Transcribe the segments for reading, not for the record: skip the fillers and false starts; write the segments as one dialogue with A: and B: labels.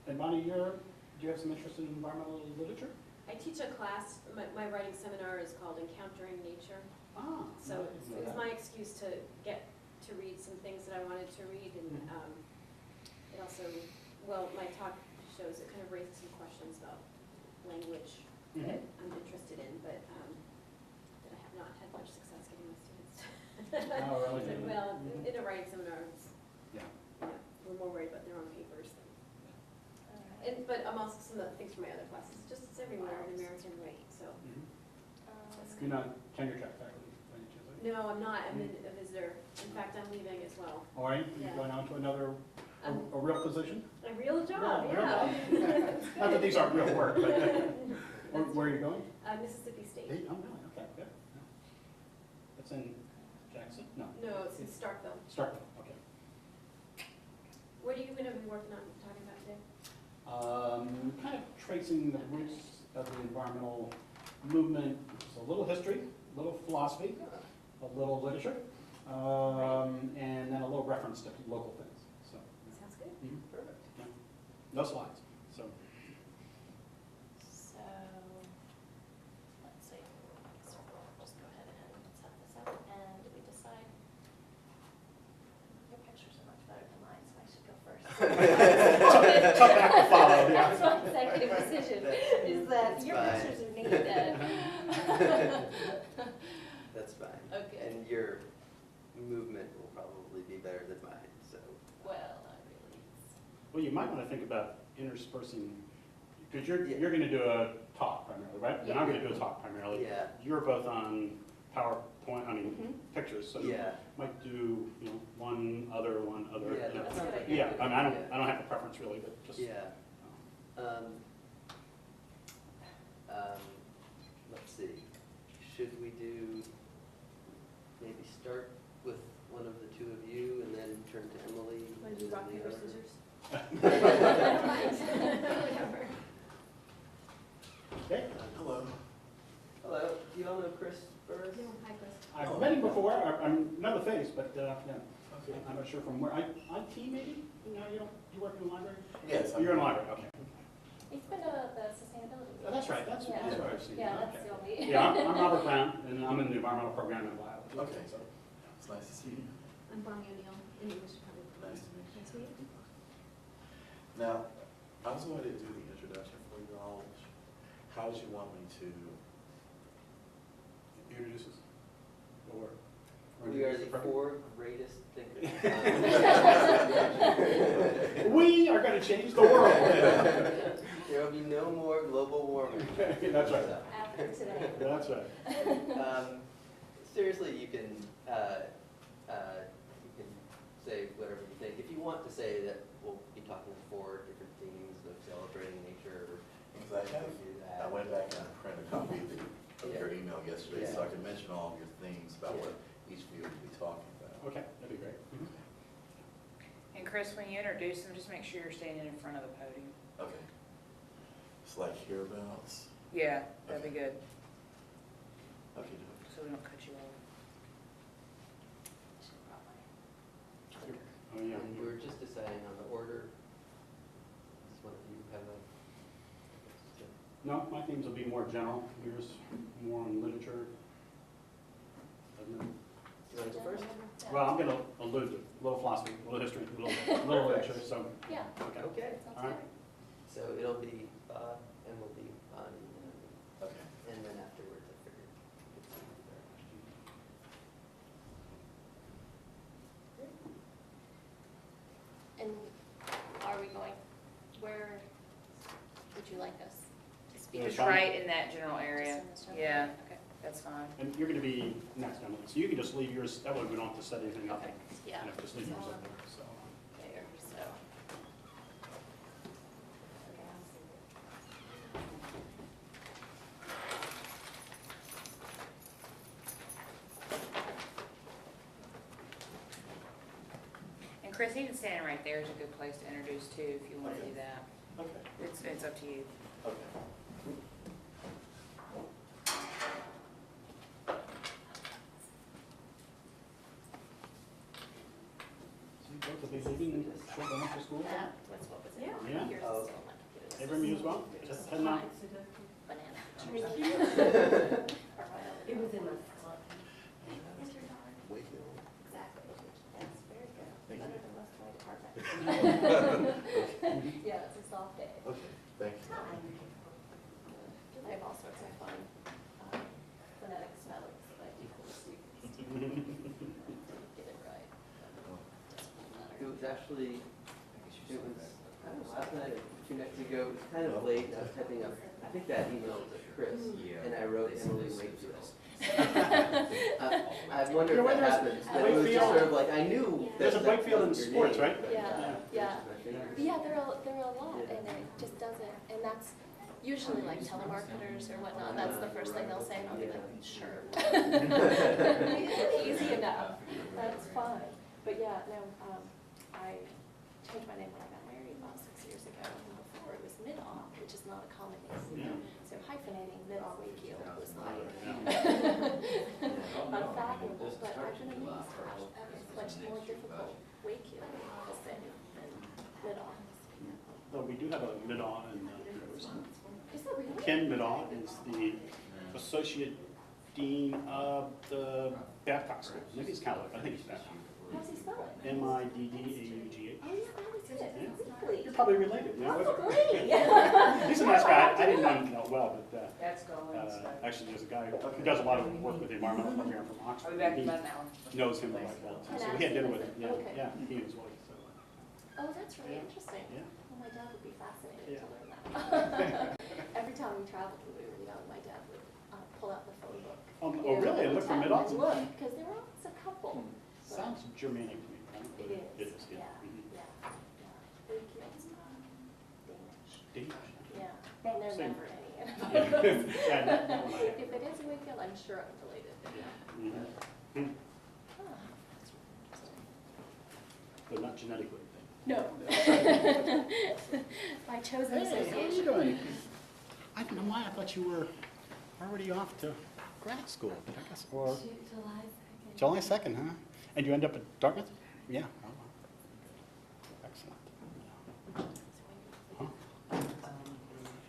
A: And Bonnie, do you have some interest in environmental literature?
B: I teach a class, my writing seminar is called Encountering Nature.
A: Ah.
B: So
A: I didn't know
B: it was
A: that.
B: my excuse to get to read some things that I wanted to read, and it also, well, my talk shows it kind of raises some questions about language that I'm interested in, but that I have not had much success getting my students.
A: Oh, really?
B: Well, in a writing seminar, it's,
A: Yeah.
B: you know, we're more worried about their own papers than. But I'm also, some of the things from my other classes, just it's everywhere in American, right, so.
A: You're not tenure track faculty by any chance, are you?
B: No, I'm not, I'm a visitor. In fact, I'm leaving as well.
A: All right, you
B: Yeah.
A: going on to another, a real position?
B: A real job,
A: Real
B: yeah.
A: job. Not that these aren't real work, but where are you going?
B: Mississippi State.
A: Hey, oh, really? Okay, good. Yeah. That's in Jackson? No,
B: No, it's in Starkville.
A: Starkville, okay.
B: What are you gonna be working on, talking about today?
A: Kind of tracing the roots of the environmental movement, just a little history, a little philosophy, a little literature, and then a little reference to local things, so.
B: Sounds good.
A: Perfect. Yeah. No slides, so.
C: So, let's see, so we'll just go ahead and set this up, and did we decide? Your pictures are much better than mine, so I should go first.
A: Tough act to follow, yeah.
C: That's my executive decision, is that your
D: fine.
C: pictures are neat,
D: That's fine.
C: Okay.
D: And your movement will probably be better than mine, so.
C: well, not really.
A: Well, you might want to think about interspersing, because
D: Yeah.
A: you're going to do a talk primarily, right? And I'm going to do a talk primarily.
D: Yeah.
A: You're both on PowerPoint, I mean, pictures, so you
D: Yeah.
A: might do, one other.
D: Yeah,
A: you know.
D: that's
B: a good
D: not-
B: idea.
A: Yeah, I mean, I don't have a preference really, but just.
D: Yeah. Let's see, should we do, maybe start with one of the two of you and then turn to Emily?
B: Want to do
D: and
B: rock,
D: then
B: paper,
D: Leora?
B: scissors? Whatever.
A: Okay.
E: Hello.
D: Hello, do you all know Chris Burris?
B: No, hi, Chris.
A: I've met him before, I know the face, but, yeah,
E: Okay.
A: I'm not sure from where, IT maybe? You work in the library?
E: Yes.
A: You're in the library, okay.
C: He's been to the sustainability.
A: Oh, that's right, that's
C: Yeah.
A: what I've seen.
C: Yeah, that's
A: Okay.
C: the only.
A: Yeah, I'm Robert Brown, and I'm in the environmental program in biology.
E: Okay.
A: So,
E: It's nice to see you.
B: I'm Bonnie O'Neill, in English department.
E: Nice to meet you.
B: Nice to meet you.
E: Now, I was going to do the introduction for you all. How did you want me to?
A: introduce us. Or
D: We are the
A: introduce
D: four greatest thinkers.
A: We are going to change the world.
D: There will be no more global warming.
A: That's right.
C: After today.
A: That's right.
D: Seriously, you can say whatever you think. If you want to say that we'll be talking about 4 different themes of celebrating nature,
E: Because
D: we can do that.
E: I went back and printed a copy of your email yesterday, so I can mention all of your themes about what each of you will be talking about.
A: Okay, that'd be great.
F: And Chris, when you introduce them, just make sure you're standing in front of the podium.
E: Okay. It's like hereabouts.
F: Yeah, that'd be good,
E: Okay.
F: so we don't cut you off.
A: Oh, yeah.
D: And we're just deciding on the order. Does one of you have a?
A: No, my themes will be more general. Yours more on literature. Doesn't it?
D: You want to go first?
A: Well, I'm going to allude to a little philosophy, a little history, a little literature, so,
C: Yeah,
A: okay.
D: Okay,
C: sounds
A: All right.
C: good.
D: so it'll be Bob, and we'll be Bonnie,
E: Okay.
D: and then afterwards, I figured. we could see there.
C: And are we going, where would you like us to speak?
A: Yeah,
F: Just
A: fine.
F: right in that general area.
C: Just in this general
F: Yeah,
C: area? Okay.
F: that's fine.
A: And you're going to be next, Emily, so you can just leave yours, that way we don't have to set anything up.
C: Okay, yeah.
A: You know, just leave yours
C: So,
A: up there, so.
C: There, so.
F: And Chris, even standing right there is a good place to introduce too, if you want to do that.
E: Okay.
F: It's up to you.
E: Okay.
A: So you both will be leaving shortly after school?
C: That was what was in
B: Yeah.
C: mind.
A: Yeah.
C: Yours is
D: Oh,
C: still
A: Everyone you as well? Just heading out?
C: Banana.
G: It was in my.
E: Wakefield.
C: Exactly. Yes, very good.
E: Thank
C: Better
E: you.
C: than most of my department. Yeah, it's a soft day.
E: Okay, thank you.
C: I have all sorts of fun phonetics medals that I do for the students. Get it right. Doesn't matter.
D: It was actually, I don't know, last night or 2 nights ago, it was kind of late, I was typing up, I think that email was to Chris, and I wrote Emily Wakefield. I wonder
A: You know,
D: if that
A: there's
D: happens, but it was just
A: Wakefield-
D: sort of like, I knew that.
A: There's a
D: that
A: Wakefield in
D: was your
A: sports,
D: name.
A: right?
C: Yeah, yeah.
D: My fingers.
C: Yeah, there are a lot, and it just doesn't, and that's usually like telemarketers or whatnot, that's the first thing they'll say, and I'll be like, sure. Easy enough, that's fine. But yeah, no, I changed my name when I got married about 6 years ago, and before it was Mid-Aw, which is not a common name. So hyphenating Mid-Aw Wakefield was like unfathomable, but I've been amazed how it's much more difficult Wakefield to say than Mid-Aw.
A: Though we do have a Mid-Aw in
C: Is that really?
A: Ken Mid-Aw is the associate dean of the Babcock School. Maybe it's Catholic, I think it's Babcock.
C: How's he spell it?
A: Middaughh.
C: Oh, yeah, that was it. Really?
A: You're probably related, you know?
C: Probably.
A: He's a nice guy. I didn't know him well, but
F: That's going.
A: actually there's a guy who does a lot of work with the environmental program from
F: I'll
A: Oxford.
F: be back
A: He
F: in about an hour.
A: knows him quite well. too. So we had dinner with him, yeah,
C: Okay.
A: yeah, he and his wife, so,
C: Oh, that's really interesting.
A: yeah.
C: Well, my dad would be fascinated
A: Yeah.
C: to learn that. Every time we traveled when we were young, my dad would pull out the phone book.
A: Oh,
C: you
A: oh,
C: know,
A: really?
C: all
A: And
C: the
A: look for
C: time.
A: Mid-Aw?
C: Look, because there were always a couple.
A: Sounds Germanic to me. Right?
C: It is.
A: It is, yeah.
C: Yeah,
A: Mhm.
C: yeah, yeah. Wakefield's Danish.
A: Danish.
C: Yeah,
A: Well,
C: and there's
A: same.
C: never any.
A: Yeah, no, no, no.
C: If it is a Wakefield, I'm sure I'm related.
A: Mhm. Mhm.
C: Huh, that's really interesting.
A: But not genetically.
C: No. My chosen
A: Hey, how are you
C: association.
A: doing? I don't know why, I thought you were already off to grad school, but I guess, or July 2nd, huh? And you end up at Dartmouth? Yeah. Oh, wow. Excellent. Huh.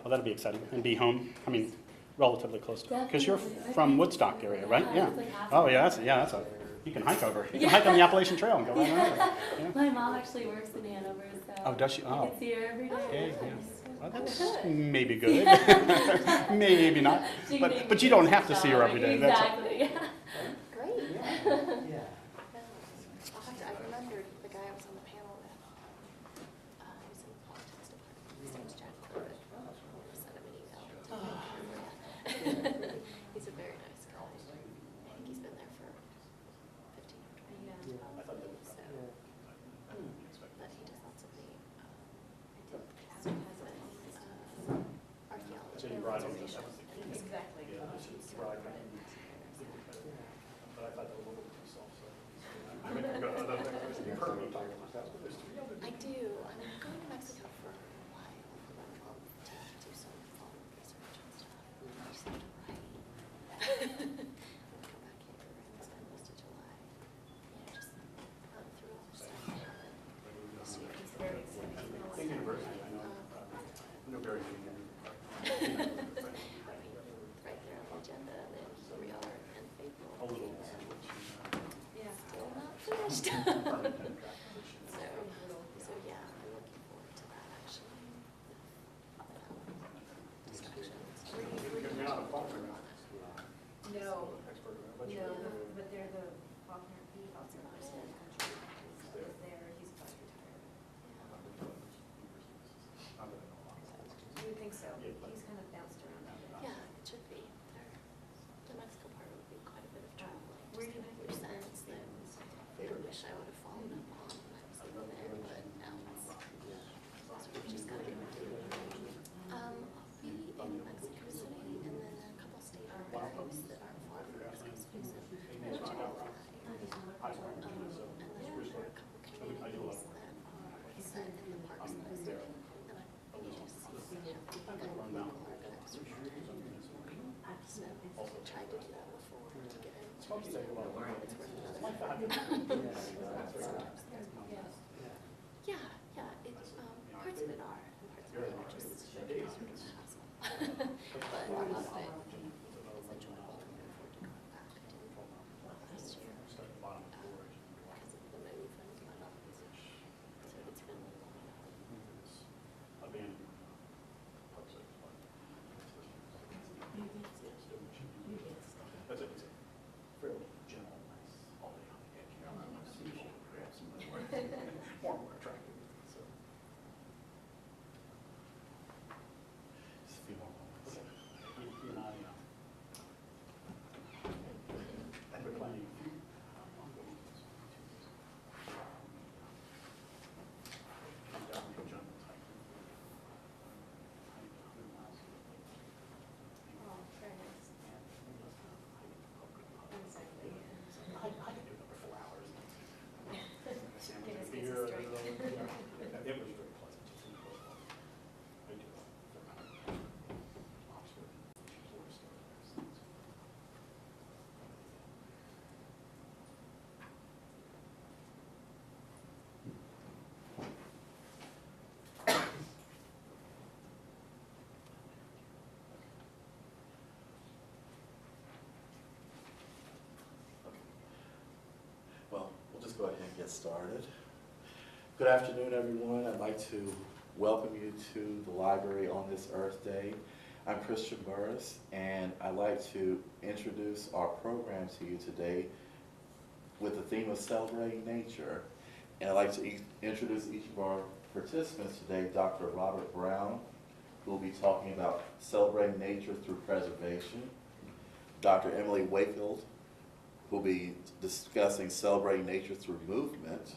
A: Well, that'll be exciting, and be home, I mean, relatively close to, because you're from Woodstock area, right? Yeah. Oh, yeah, that's a, you can hike over, you can hike on the Appalachian Trail and go right around. Yeah.
G: My mom actually works in Hanover, so.
A: Oh, does she?
G: I
A: Oh.
G: can see her every
A: Yeah,
G: day.
A: yeah. Well, that's
C: Good.
A: maybe good. Maybe not.
G: She
A: But
G: can
A: you
G: make
A: don't
G: me
A: have to see her every day. That's all.
G: Exactly.
C: Great.
D: Yeah.
C: I remembered the guy I was on the panel with. He was in the politics department. His name's Jack Corbett. I sent him an email. He's a very nice guy. I think he's been there for 15 or 20 years.
A: I thought that was-
C: So, but he does lots of the, archaeology.
A: So you ride on the
C: conservation.
B: Exactly.
A: Yeah, it's ride on. But I thought that was a little too soft, so. I mean, you heard me talking about that.
C: I do. I'm going to Mexico for a while, for about a month, to do some fall research and stuff. I just have to write. Come back here and spend most of July, just run through all the stuff. See if he's very excited.
A: Same university, I know. I know very few.
C: Right there on the agenda, and then here we are in April.
A: A little.
B: Yeah.
C: Still not finished. So yeah, I'm looking forward to that actually. Discussions.
A: You're not a Faulkner.
B: No,
A: Expert,
B: no, but they're the Faulkner, he also lives in the country. He's there, he's about to retire. You would think so. He's kind of bounced around a bit.
C: Yeah, it should be. The Mexico part would be quite a bit of traveling.
B: Where
C: Just
B: do
C: to
B: you-
C: make sense that I wish I would have followed up on when I was living there, but now it's, so we just gotta go do it. I'll be in Mexico City and then a couple state parks that aren't far from Mexico City. So I usually fly. And then there are a couple communities that are set in the parks that I stay in. And I need to see how people are organized. So I tried to do that before to get in. It's worth Yeah, yeah, it's, parts of it are, and parts of it are just sort of a hassle. But a lot of it is enjoyable, and I'm looking forward to going back. I didn't last year, because of the movie friends went up, so it's been a long
A: That's it. Fairly gentle, nice, all the way on the edge. You know, I'm see you grab somebody more attractive. So.
E: Just a few more moments.
A: Okay. You and I, I've been planning a few. I'm going to this one, too. I'm definitely a jungle type. 100 miles.
B: Oh, very nice. Exactly, yeah.
A: I could do another 4 hours.
B: Get his
A: Beer,
B: pieces straight.
A: It was very pleasant. Just in close one. I do. Oxford, Florida, things.
E: Well, we'll just go ahead and get started. Good afternoon, everyone. I'd like to welcome you to the library on this Earth Day. I'm Christian Burris, and I'd like to introduce our program to you today with the theme of celebrating nature. And I'd like to introduce each of our participants today, Dr. Robert Brown, who will be talking about celebrating nature through preservation, Dr. Emily Wakefield, who will be discussing celebrating nature through movement,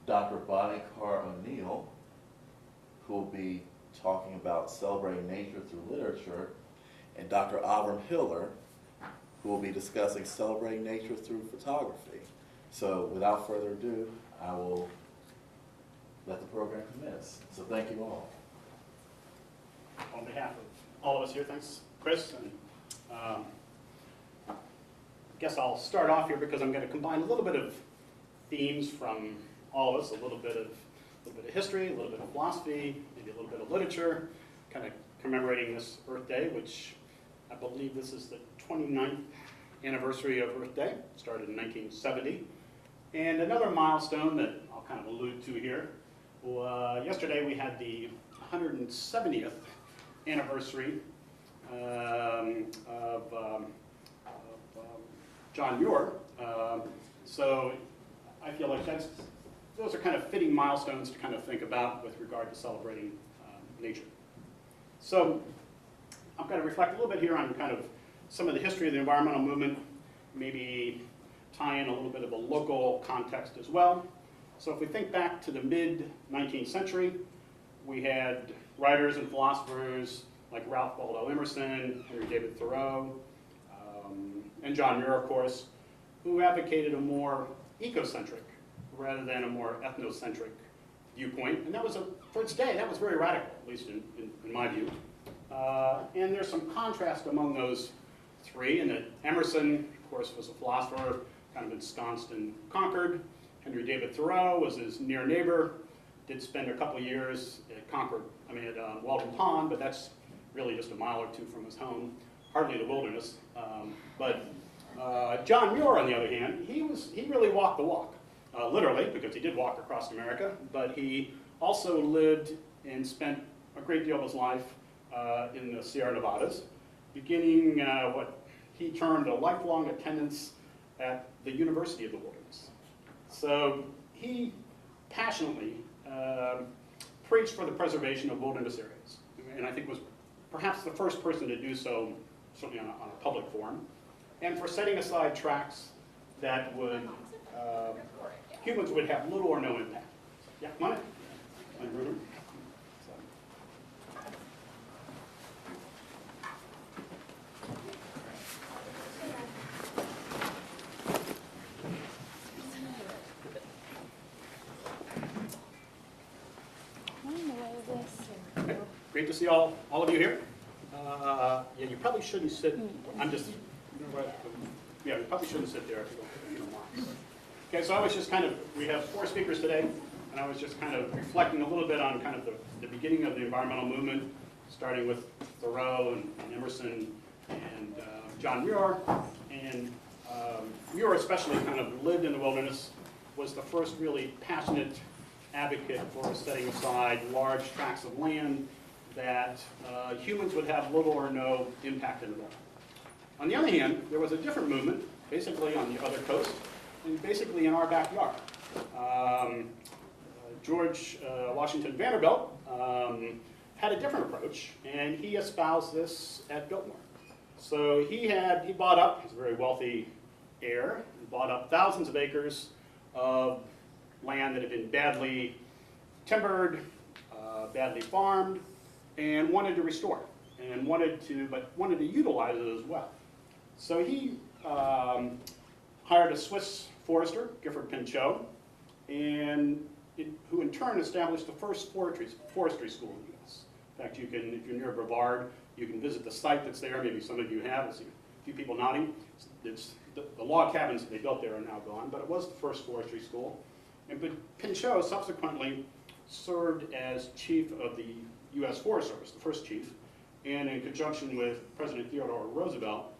E: Dr. Bonnie Carr O'Neill, who will be talking about celebrating nature through literature, and Dr. Avram Hiller, who will be discussing celebrating nature through photography. So without further ado, I will let the program commence. So thank you all.
A: On behalf of all of us here, thanks, Chris. And I guess I'll start off here because I'm going to combine a little bit of themes from all of us, a little bit of history, a little bit of philosophy, maybe a little bit of literature, kind of commemorating this Earth Day, which I believe this is the 29th anniversary of Earth Day, started in 1970. And another milestone that I'll kind of allude to here, yesterday we had the 170th anniversary of John Muir. So I feel like those are kind of fitting milestones to kind of think about with regard to celebrating nature. So I'm going to reflect a little bit here on kind of some of the history of the environmental movement, maybe tie in a little bit of a local context as well. So if we think back to the mid-19th century, we had writers and philosophers like Ralph Waldo Emerson, Henry David Thoreau, and John Muir, of course, who advocated a more ecocentric rather than a more ethnocentric viewpoint. And that was, for its day, that was very radical, at least in my view. And there's some contrast among those three, in that Emerson, of course, was a philosopher, kind of ensconced in Concord. Henry David Thoreau was his near neighbor, did spend a couple years at Walden Pond, but that's really just a mile or two from his home, hardly the wilderness. John Muir, on the other hand, he really walked the walk, literally, because he did walk across America, but he also lived and spent a great deal of his life in the Sierra Nevadas, beginning what he termed a lifelong attendance at the University of the Wilderness. So he passionately preached for the preservation of wilderness areas, and I think was perhaps the first person to do so, certainly on a public forum, and for setting aside tracts that would, humans would have little or no impact. Yeah, come on in. Okay. Great to see all of you here. Yeah, you probably shouldn't sit, yeah, you probably shouldn't sit there if you don't mind. Okay, so I was just we have 4 speakers today, and I was just kind of reflecting a little bit on kind of the beginning of the environmental movement, starting with Thoreau and Emerson and John Muir. And Muir especially kind of lived in the wilderness, was the first really passionate advocate for setting aside large tracts of land that humans would have little or no impact in. On the other hand, there was a different movement, basically on the other coast, and basically in our backyard. George Washington Vanderbilt had a different approach, and he espoused this at Biltmore. So he bought up, he's a very wealthy heir, he bought up thousands of acres of land that had been badly timbered, badly farmed, and wanted to restore, and wanted to utilize it as well. So he hired a Swiss forester, Gifford Pinchot, who in turn established the first forestry school in the U.S. In fact, if you're near Brevard, you can visit the site that's there. Maybe some of you have. I see a few people nodding. The log cabins that they built there are now gone, but it was the first forestry school. And Pinchot subsequently served as chief of the U.S. Forest Service, the first chief, and in conjunction with President Theodore Roosevelt,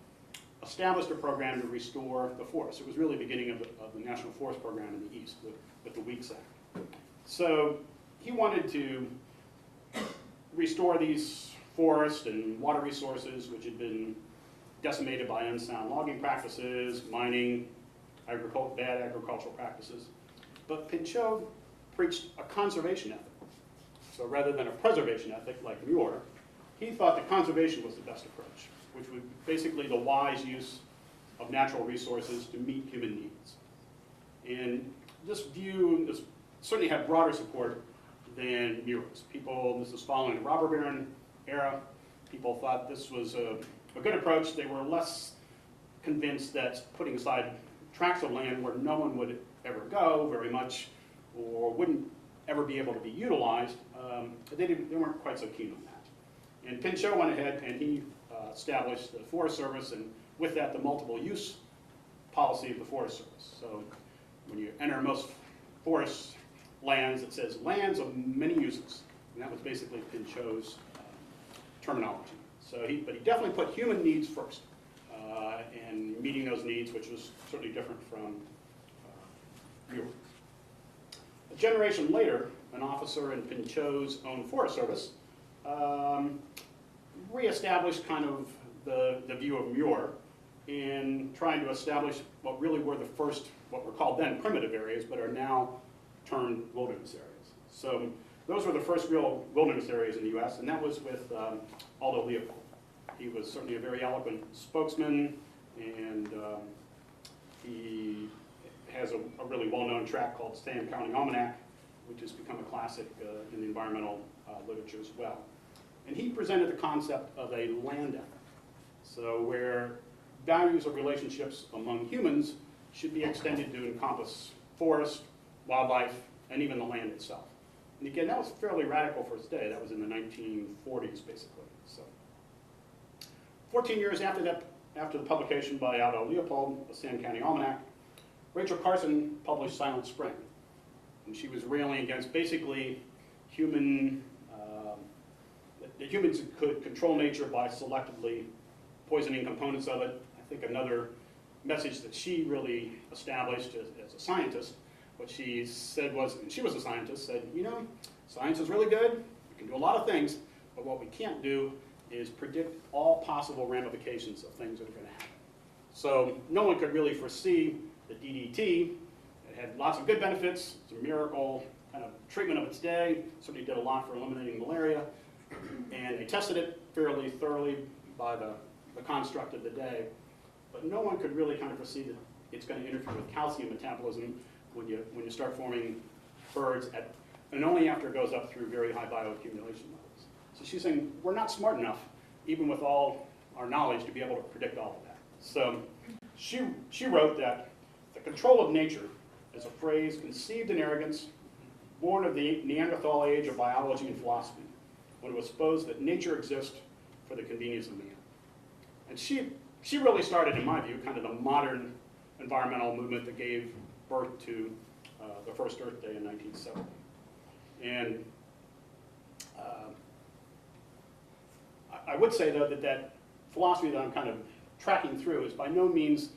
A: established a program to restore the forest. It was really the beginning of the National Forest Program in the East with the Weeks Act. So he wanted to restore these forest and water resources which had been decimated by unsound logging practices, mining, bad agricultural practices. But Pinchot preached a conservation ethic. So rather than a preservation ethic like Muir, he thought that conservation was the best approach, which would basically the wise use of natural resources to meet human needs. And this view certainly had broader support than Muir's. This is following the robber baron era. People thought this was a good approach. They were less convinced that putting aside tracts of land where no one would ever go very much or wouldn't ever be able to be utilized, they weren't quite so keen on that. And Pinchot went ahead and he established the Forest Service, and with that the multiple use policy of the Forest Service. So when you enter most forest lands, it says lands of many uses, and that was basically Pinchot's terminology. But he definitely put human needs first, and meeting those needs, which was certainly different from Muir. A generation later, an officer in Pinchot's own Forest Service reestablished kind of the view of Muir in trying to establish what really were the first, what were called then primitive areas, but are now termed wilderness areas. So those were the first real wilderness areas in the U.S., and that was with Aldo Leopold. He was certainly a very eloquent spokesman, and he has a really well-known tract called Sam County Almanac, which has become a classic in the environmental literature as well. And he presented the concept of a land ethic, so where values of relationships among humans should be extended to encompass forest, wildlife, and even the land itself. And again, that was fairly radical for its day. That was in the 1940s, basically. So, 14 years after the publication by Aldo Leopold, the Sam County Almanac, Rachel Carson published Silent Spring. And she was railing against basically that humans could control nature by selectively poisoning components of it. I think another message that she really established as a scientist, what she said was, and she was a scientist, said, you know, science is really good, we can do a lot of things, but what we can't do is predict all possible ramifications of things that are going to happen. So no one could really foresee the DDT. It had lots of good benefits. It's a miracle kind of treatment of its day. Certainly did a lot for eliminating malaria. And they tested it fairly thoroughly by the construct of the day. But no one could really kind of foresee that it's going to interfere with calcium metabolism when you start forming birds, and only after it goes up through very high bioaccumulation levels. So she's saying we're not smart enough, even with all our knowledge, to be able to predict all of that. So she wrote that the control of nature is a phrase conceived in arrogance, born of the Neanderthal age of biology and philosophy, when it was supposed that nature exists for the convenience of man. And she really started, in my view, kind of the modern environmental movement that gave birth to the first Earth Day in 1970. And would say, though, that philosophy that I'm kind of tracking through is by no means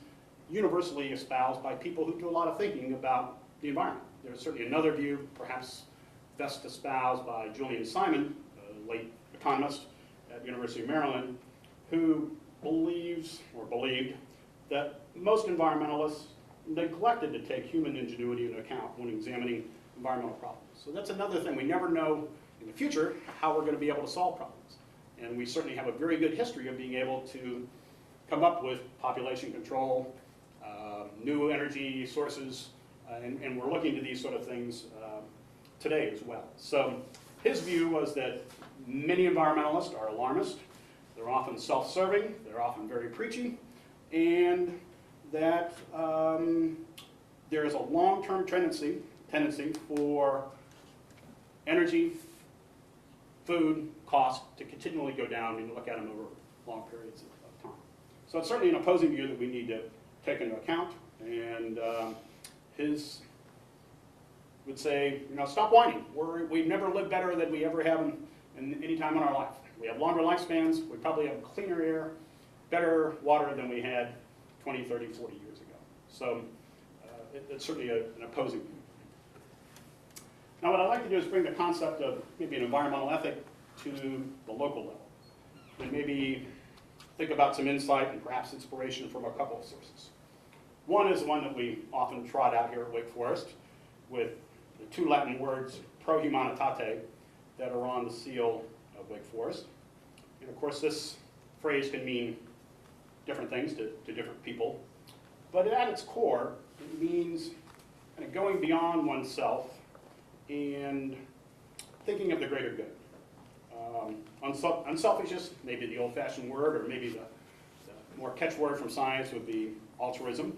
A: universally espoused by people who do a lot of thinking about the environment. There's certainly another view, perhaps best espoused by Julian Simon, a late economist at the University of Maryland, who believes or believed that most environmentalists neglected to take human ingenuity into account when examining environmental problems. So that's another thing. We never know in the future how we're going to be able to solve problems. And we certainly have a very good history of being able to come up with population control, new energy sources, and we're looking to these sort of things today as well. So his view was that many environmentalists are alarmist, they're often self-serving, they're often very preachy, and that there is a long-term tendency for energy, food costs to continually go down when you look at them over long periods of time. So it's certainly an opposing view that we need to take into account, and his would say, stop whining. We've never lived better than we ever have in any time in our life. We have longer lifespans, we probably have cleaner air, better water than we had 20, 30, 40 years ago. So it's certainly an opposing view. Now what I'd like to do is bring the concept of maybe an environmental ethic to the local level, and maybe think about some insight and perhaps inspiration from a couple of sources. One is one that we often trot out here at Wake Forest with the two Latin words, pro humanitate, that are on the seal of Wake Forest. And of course this phrase can mean different things to different people, but at its core, it means kind of going beyond oneself and thinking of the greater good. Unselfishness, maybe the old-fashioned word, or maybe the more catchword from science would be altruism.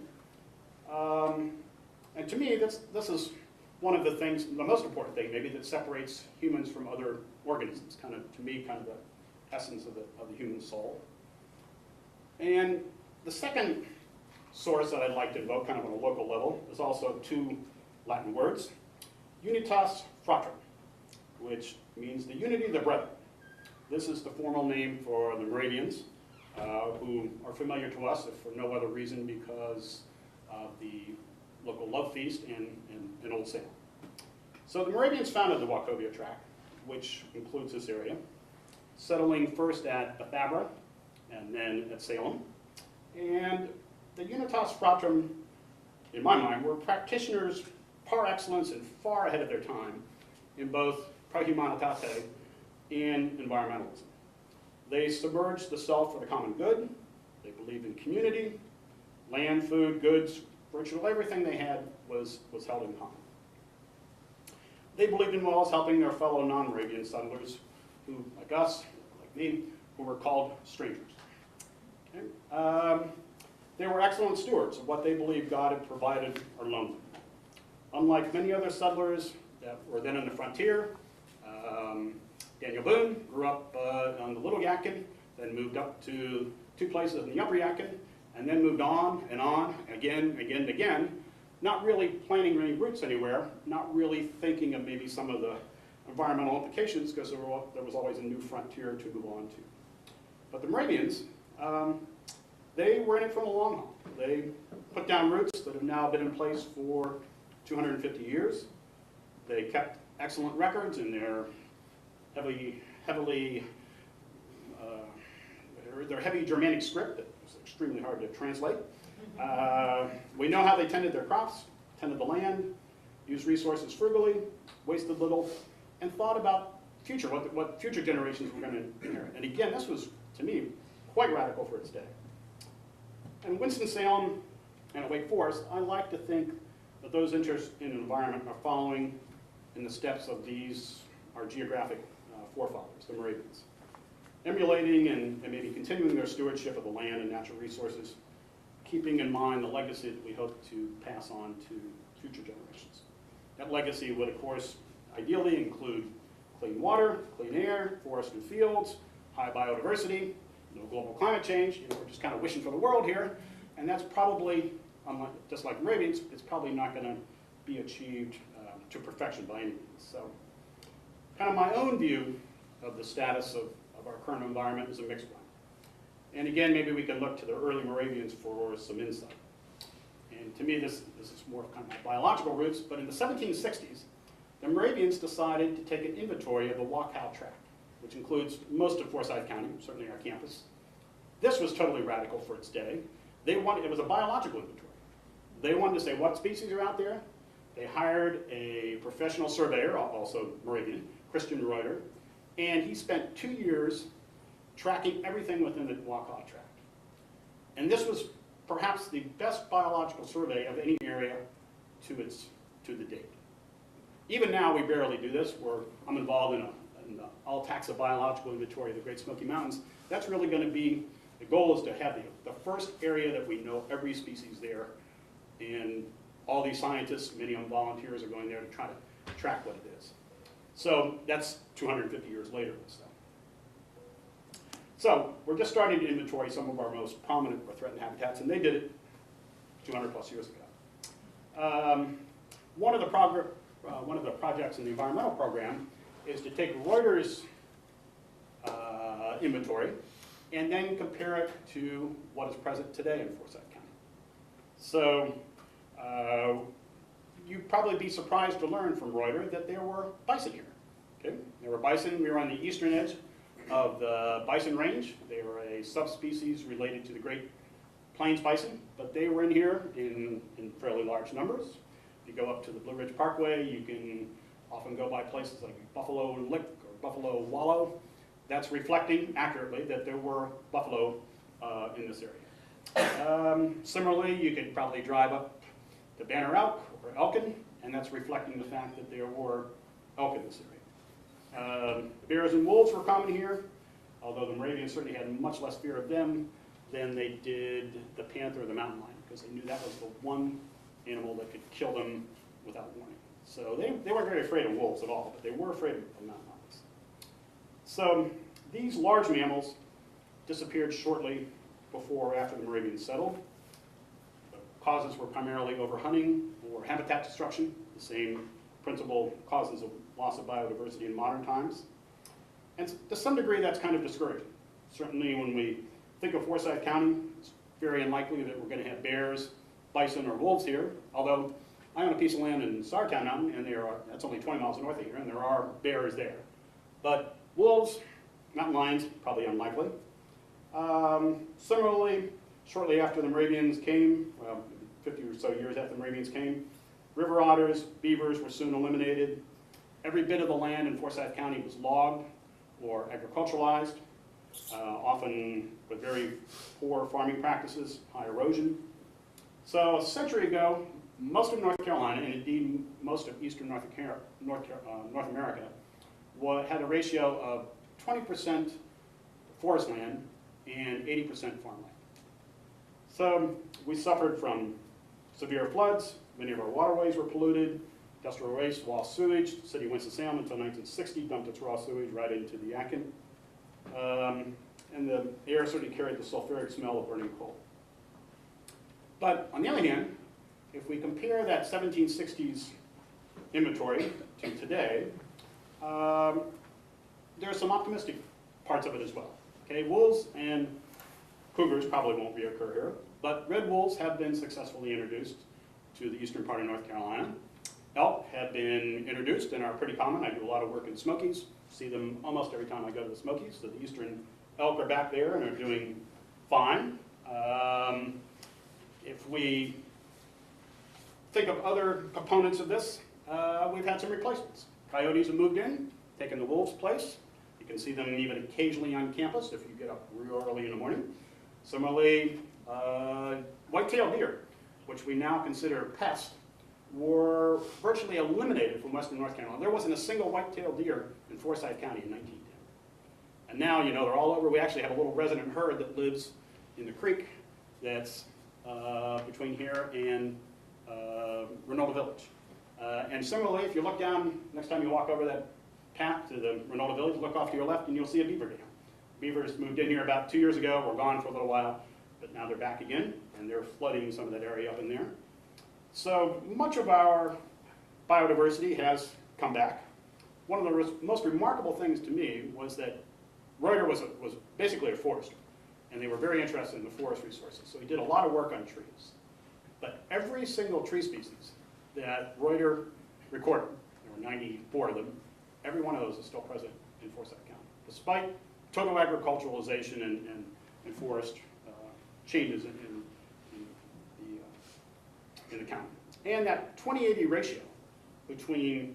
A: And to me, this is one of the things, the most important thing maybe, that separates humans from other organisms, kind of, to me, kind of the essence of the human soul. And the second source that I'd like to invoke, kind of on a local level, is also two Latin words, unitas fratrum, which means the unity of the brethren. This is the formal name for the Moravians, who are familiar to us, if for no other reason because of the local love feast in Old Salem. So the Moravians founded the Wachovia Tract, which includes this area, settling first at Bethabara and then at Salem. And the Unitas Fratrum, in my mind, were practitioners par excellence and far ahead of their time in both pro humanitate and environmentalism. They submerged the self for the common good. They believed in community, land, food, goods, virtually everything they had was held in common. They believed in well as helping their fellow non-Moravian settlers who, like us, like me, who were called strangers. Okay? They were excellent stewards of what they believed God had provided or loaned them. Unlike many other settlers that were then in the frontier, Daniel Boone grew up on the Little Yadkin, then moved up to two places in the Upper Yadkin, and then moved on, again, and again, not really planting any roots anywhere, not really thinking of maybe some of the environmental implications, because there was always a new frontier to move on to. But the Moravians, they were in it for the long haul. They put down roots that have now been in place for 250 years. They kept excellent records in their heavy Germanic script that was extremely hard to translate. We know how they tended their crops, tended the land, used resources frugally, wasted little, and thought about future, what future generations were going to inherit. And again, this was, to me, quite radical for its day. And Winston-Salem and at Wake Forest, I like to think that those interests in the environment are following in the steps of these, our geographic forefathers, the Moravians, emulating and maybe continuing their stewardship of the land and natural resources, keeping in mind the legacy that we hope to pass on to future generations. That legacy would, of course, ideally include clean water, clean air, forests and fields, high biodiversity, no global climate change. We're just kind of wishing for the world here, and that's probably, just like Moravians, it's probably not going to be achieved to perfection by any means. So, kind of my own view of the status of our current environment as a mixed one. And again, maybe we can look to the early Moravians for some insight. And to me, this is more kind of my biological roots, but in the 1760s, the Moravians decided to take an inventory of the Wachau Tract, which includes most of Forsyth County, certainly our campus. This was totally radical for its day. It was a biological inventory. They wanted to say what species are out there. They hired a professional surveyor, also Moravian, Christian Reuter, and he spent 2 years tracking everything within the Wachau Tract. And this was perhaps the best biological survey of any area to the date. Even now, we barely do this. I'm involved in the all-taxa biological inventory of the Great Smoky Mountains. That's really going to be, the goal is to have the first area that we know every species there, and all these scientists, many of them volunteers, are going there to try to track what it is. So that's 250 years later. So we're just starting to inventory some of our most prominent or threatened habitats, and they did it 200 plus years ago. One of the projects in the environmental program is to take Reuters inventory and then compare it to what is present today in Forsyth County. So you'd probably be surprised to learn from Reuters that there were bison here. Okay? There were bison. We were on the eastern edge of the bison range. They were a subspecies related to the Great Plains bison, but they were in here in fairly large numbers. If you go up to the Blue Ridge Parkway, you can often go by places like Buffalo Lick or Buffalo Wallow. That's reflecting accurately that there were buffalo in this area. Similarly, you could probably drive up to Banner Elk or Elkin, and that's reflecting the fact that there were elk in this area. Bears and wolves were common here, although the Moravians certainly had much less fear of them than they did the panther or the mountain lion, because they knew that was the one animal that could kill them without warning. So they weren't very afraid of wolves at all, but they were afraid of mountain lions. So these large mammals disappeared shortly before or after the Moravians settled. The causes were primarily overhunting or habitat destruction, the same principal causes of loss of biodiversity in modern times. And to some degree, that's kind of discouraging. Certainly when we think of Forsyth County, it's very unlikely that we're going to have bears, bison, or wolves here, although I own a piece of land in Sartown Mountain, and that's only 20 miles north of here, and there are bears there. But wolves, mountain lions, probably unlikely. Similarly, shortly after the Moravians came, well, 50 or so years after the Moravians came, river otters, beavers were soon eliminated. Every bit of the land in Forsyth County was logged or agriculturalized, often with very poor farming practices, high erosion. So a century ago, most of North Carolina, and indeed most of eastern North America, had a ratio of 20% forest land and 80% farmland. So we suffered from severe floods. Many of our waterways were polluted. Industrial waste, raw sewage. The city of Winston-Salem until 1960 dumped its raw sewage right into the Yadkin. And the air certainly carried the sulfuric smell of burning coal. But on the other hand, if we compare that 1760s inventory to today, there are some optimistic parts of it as well. Okay, wolves and cougars probably won't reoccur here, but red wolves have been successfully introduced to the eastern part of North Carolina. Elk have been introduced and are pretty common. I do a lot of work in the Smokies. See them almost every time I go to the Smokies. So the eastern elk are back there and are doing fine. If we think of other components of this, we've had some replacements. Coyotes have moved in, taken the wolves' place. You can see them even occasionally on campus if you get up real early in the morning. Similarly, white-tailed deer, which we now consider pests, were virtually eliminated from western North Carolina. There wasn't a single white-tailed deer in Forsyth County in 1910. And now, you know, they're all over. We actually have a little resident herd that lives in the creek that's between here and Renolda Village. And similarly, if you look down, next time you walk over that path to the Renolda Village, look off to your left and you'll see a beaver dam. Beavers moved in here about 2 years ago, were gone for a little while, but now they're back again, and they're flooding some of that area up in there. So much of our biodiversity has come back. one of the most remarkable things to me was that Reuter was basically a forester, and they were very interested in the forest resources. So he did a lot of work on trees. But every single tree species that Reuter recorded, there were 94 of them, every one of those is still present in Forsyth County, despite total agriculturalization and forest changes in the county. And that 20/80 ratio between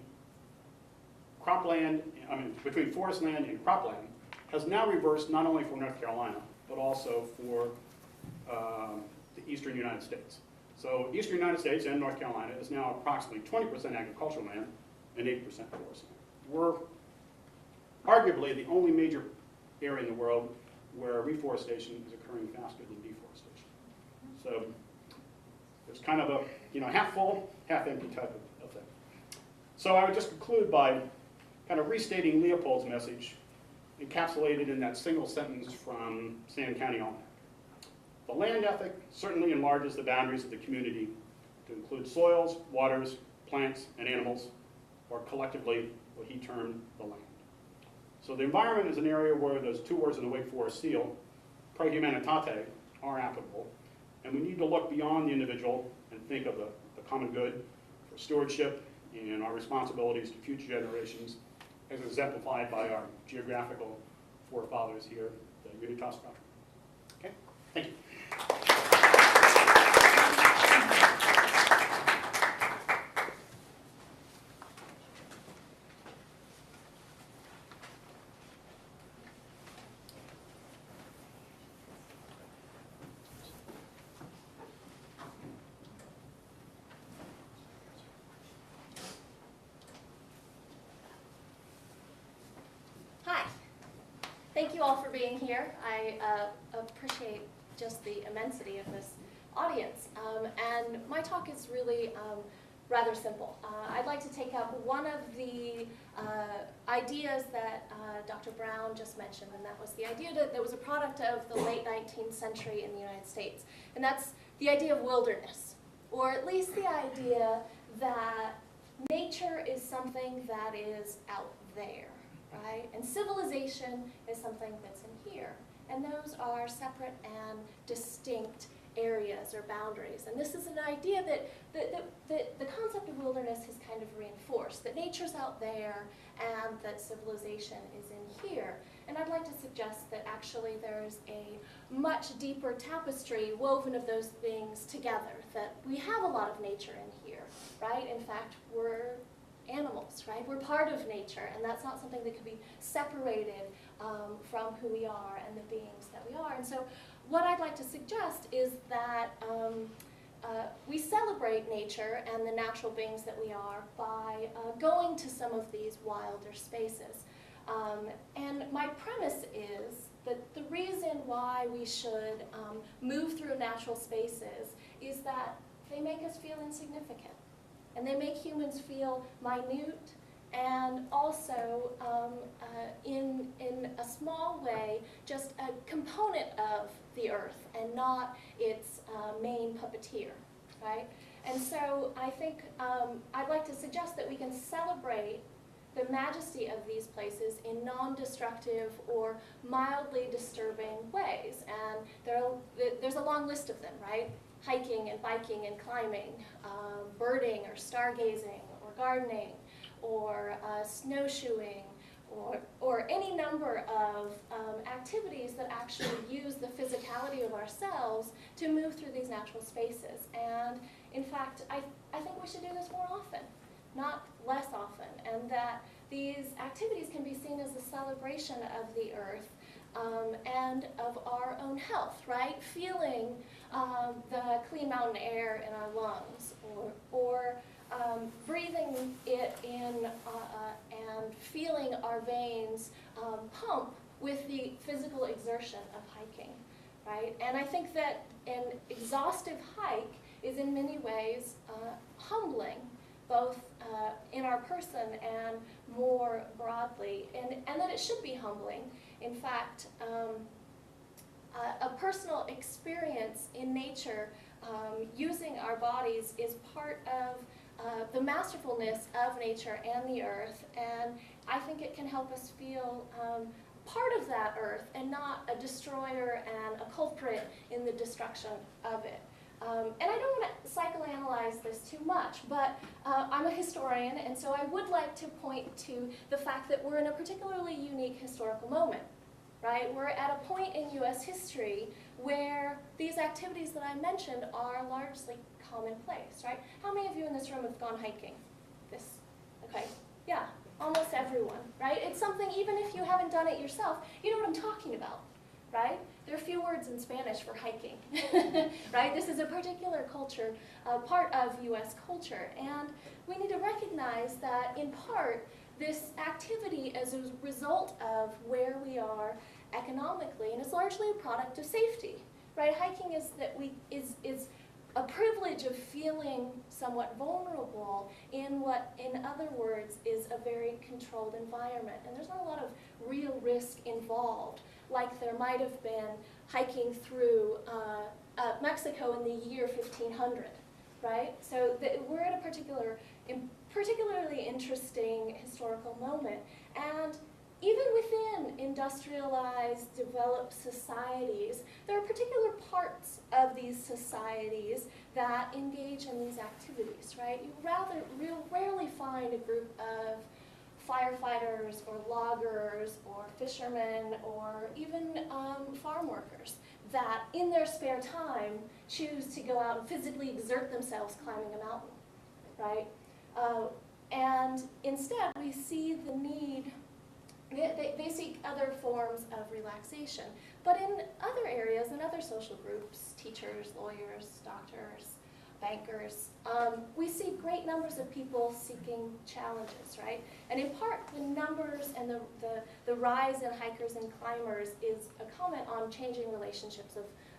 A: between forest land and cropland has now reversed not only for North Carolina, but also for the eastern United States. So eastern United States and North Carolina is now approximately 20% agricultural land and 80% forest land. We're arguably the only major area in the world where reforestation is occurring faster than deforestation. So there's kind of a half full, half empty type of thing. So I would just conclude by kind of restating Leopold's message encapsulated in that single sentence from Sand County Almanac. The land ethic certainly enlarges the boundaries of the community to include soils, waters, plants, and animals, or collectively what he termed the land. So the environment is an area where those two words in the Wake Forest Seal, pro humanitate, are applicable, and we need to look beyond the individual and think of the common good for stewardship and our responsibilities to future generations, as exemplified by our geographical forefathers here, the Unitas Country. Okay, thank you.
C: Hi. Thank you all for being here. I appreciate just the immensity of this audience. And my talk is really rather simple. I'd like to take up one of the ideas that Dr. Brown just mentioned, and that was the idea that was a product of the late 19th century in the United States. And that's the idea of wilderness, or at least the idea that nature is something that is out there. Right? And civilization is something that's in here. And those are separate and distinct areas or boundaries. And this is an idea that the concept of wilderness has kind of reinforced, that nature's out there and that civilization is in here. And I'd like to suggest that actually there's a much deeper tapestry woven of those things together, that we have a lot of nature in here, right? In fact, we're animals, right? We're part of nature, and that's not something that could be separated from who we are and the beings that we are. And so what I'd like to suggest is that we celebrate nature and the natural beings that we are by going to some of these wilder spaces. And my premise is that the reason why we should move through natural spaces is that they make us feel insignificant. And they make humans feel minute and also, in a small way, just a component of the earth and not its main puppeteer, right? And so I think I'd like to suggest that we can celebrate the majesty of these places in non-destructive or mildly disturbing ways. And there's a long list of them, right? Hiking and biking and climbing, birding or stargazing or gardening or snowshoeing or any number of activities that actually use the physicality of ourselves to move through these natural spaces. And in fact, I think we should do this more often, not less often, and that these activities can be seen as a celebration of the earth and of our own health, right? Feeling the clean mountain air in our lungs, or breathing it in and feeling our veins pump with the physical exertion of hiking, right? And I think that an exhaustive hike is in many ways humbling, both in our person and more broadly, and that it should be humbling. In fact, a personal experience in nature using our bodies is part of the masterfulness of nature and the earth, and I think it can help us feel part of that earth and not a destroyer and a culprit in the destruction of it. And I don't want to psychoanalyze this too much, but I'm a historian, and so I would like to point to the fact that we're in a particularly unique historical moment, right? We're at a point in US history where these activities that I mentioned are largely commonplace, right? How many of you in this room have gone hiking? Okay, yeah, almost everyone, right? It's something, even if you haven't done it yourself, you know what I'm talking about, right? There are a few words in Spanish for hiking, right? This is a particular culture, part of US culture, and we need to recognize that in part, this activity is a result of where we are economically, and it's largely a product of safety, right? Hiking is a privilege of feeling somewhat vulnerable in what, in other words, is a very controlled environment. And there's not a lot of real risk involved, like there might have been hiking through Mexico in the year 1500, right? So we're at a particularly interesting historical moment. And even within industrialized, developed societies, there are particular parts of these societies that engage in these activities, right? You rarely find a group of firefighters or loggers or fishermen or even farm workers that in their spare time choose to go out and physically exert themselves climbing a mountain, right? And instead we see the need. They seek other forms of relaxation. But in other areas, in other social groups, teachers, lawyers, doctors, bankers, we see great numbers of people seeking challenges, right? And in part, the numbers and the rise in hikers and climbers is a comment on changing relationships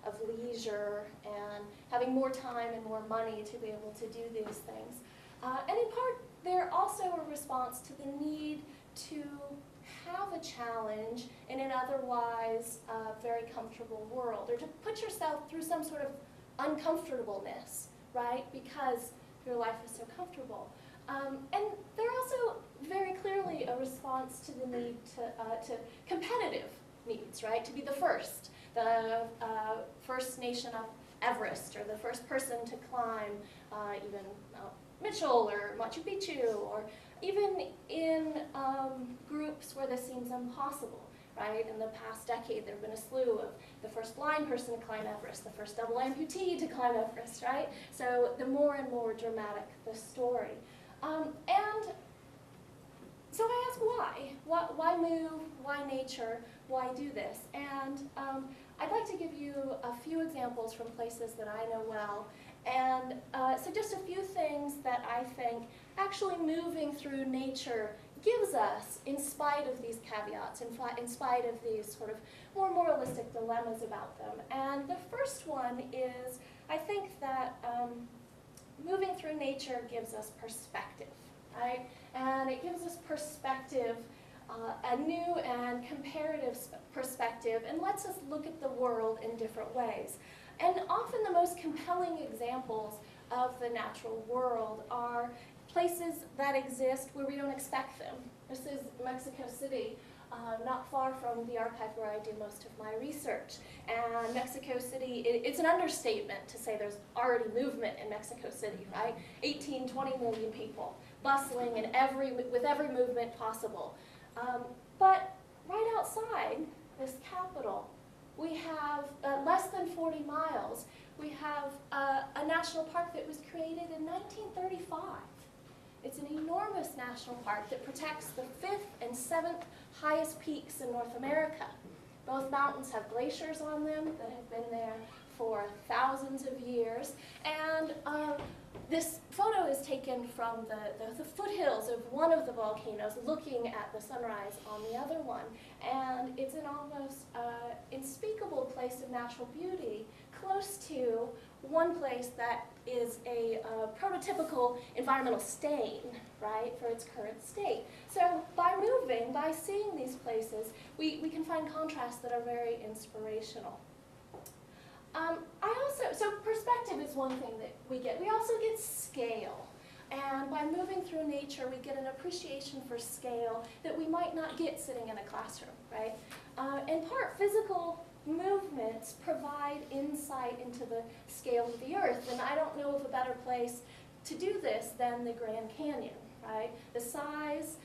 C: of leisure and having more time and more money to be able to do these things. And in part, they're also a response to the need to have a challenge in an otherwise very comfortable world, or to put yourself through some sort of uncomfortableness, right? Because your life is so comfortable. And they're also very clearly a response to the need to competitive needs, right? To be the first First Nation up Everest, or the first person to climb even Mount Mitchell or Machu Picchu, or even in groups where this seems impossible, right? In the past decade, there have been a slew of the first blind person to climb Everest, the first double amputee to climb Everest, right? So the more and more dramatic the story. And so I ask why? Why move? Why nature? Why do this? And I'd like to give you a few examples from places that I know well, and suggest a few things that I think actually moving through nature gives us, in spite of these caveats, in spite of these sort of more moralistic dilemmas about them. And the first one is, I think that moving through nature gives us perspective, right? And it gives us perspective, a new and comparative perspective, and lets us look at the world in different ways. And often the most compelling examples of the natural world are places that exist where we don't expect them. This is Mexico City, not far from the archive where I do most of my research. And Mexico City, it's an understatement to say there's already movement in Mexico City, right? 18, 20 million people, bustling with every movement possible. But right outside this capital, we have less than 40 miles. We have a national park that was created in 1935. It's an enormous national park that protects the 5th and 7th highest peaks in North America. Both mountains have glaciers on them that have been there for thousands of years. And this photo is taken from the foothills of one of the volcanoes, looking at the sunrise on the other one. And it's an almost unspeakable place of natural beauty, close to one place that is a prototypical environmental stain, right, for its current state. So by moving, by seeing these places, we can find contrasts that are very inspirational. So perspective is one thing that we get. We also get scale. And by moving through nature, we get an appreciation for scale that we might not get sitting in a classroom, right? In part, physical movements provide insight into the scale of the earth, and I don't know of a better place to do this than the Grand Canyon, right? The size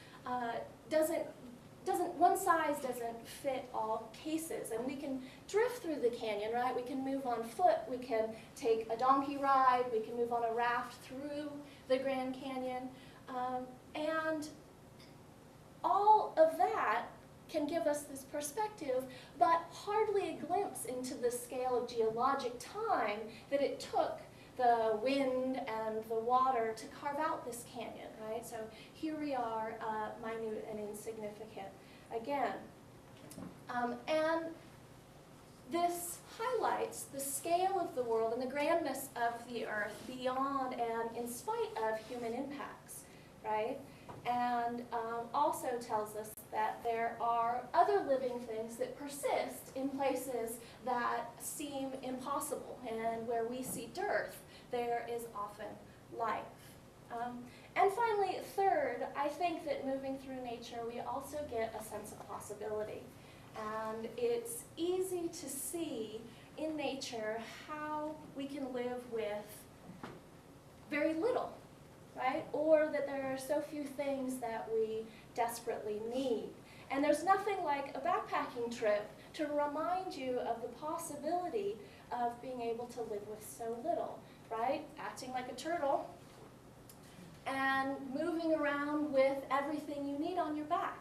C: one size doesn't fit all cases, and we can drift through the canyon, right? We can move on foot, we can take a donkey ride, we can move on a raft through the Grand Canyon, and all of that can give us this perspective, but hardly a glimpse into the scale of geologic time that it took the wind and the water to carve out this canyon, right? So here we are, minute and insignificant again. And this highlights the scale of the world and the grandness of the earth beyond and in spite of human impacts, right? And also tells us that there are other living things that persist in places that seem impossible, and where we see dearth, there is often life. And finally, third, I think that moving through nature, we also get a sense of possibility. And it's easy to see in nature how we can live with very little, right? Or that there are so few things that we desperately need. And there's nothing like a backpacking trip to remind you of the possibility of being able to live with so little, right? Acting like a turtle and moving around with everything you need on your back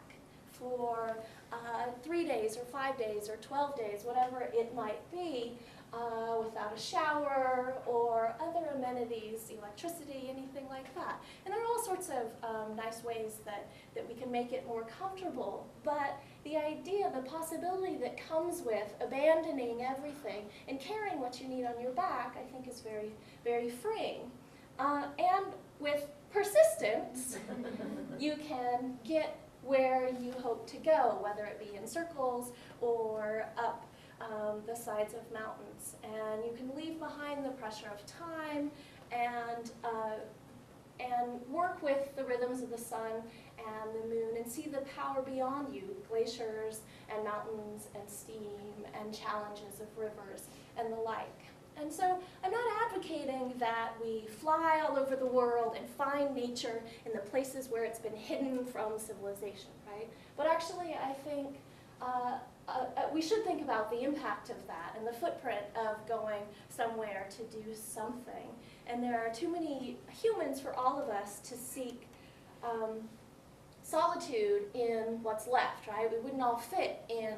C: for 3 days or 5 days or 12 days, whatever it might be, without a shower or other amenities, electricity, anything like that. And there are all sorts of nice ways that we can make it more comfortable. But the idea, the possibility that comes with abandoning everything and carrying what you need on your back, I think is very, very freeing. And with persistence, you can get where you hope to go, whether it be in circles or up the sides of mountains. And you can leave behind the pressure of time and work with the rhythms of the sun and the moon and see the power beyond you, glaciers and mountains and steam and challenges of rivers and the like. And so I'm not advocating that we fly all over the world and find nature in the places where it's been hidden from civilization, right? But actually, I think we should think about the impact of that and the footprint of going somewhere to do something. And there are too many humans for all of us to seek solitude in what's left, right? We wouldn't all fit in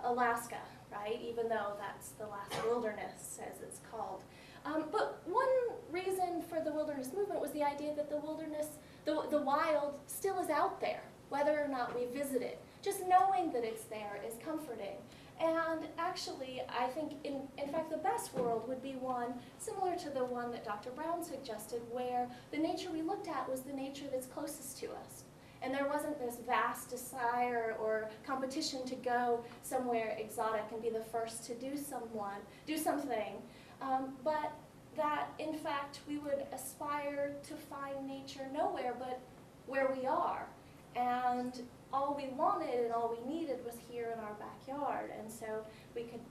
C: Alaska, right? Even though that's the last wilderness, as it's called. But one reason for the wilderness movement was the idea that the wilderness, the wild, still is out there, whether or not we visit it. Just knowing that it's there is comforting. And actually, I think, in fact, the best world would be one similar to the one that Dr. Brown suggested, where the nature we looked at was the nature that's closest to us. And there wasn't this vast desire or competition to go somewhere exotic and be the first to do something, but that, in fact, we would aspire to find nature nowhere but where we are. And all we wanted and all we needed was here in our backyard. And so we could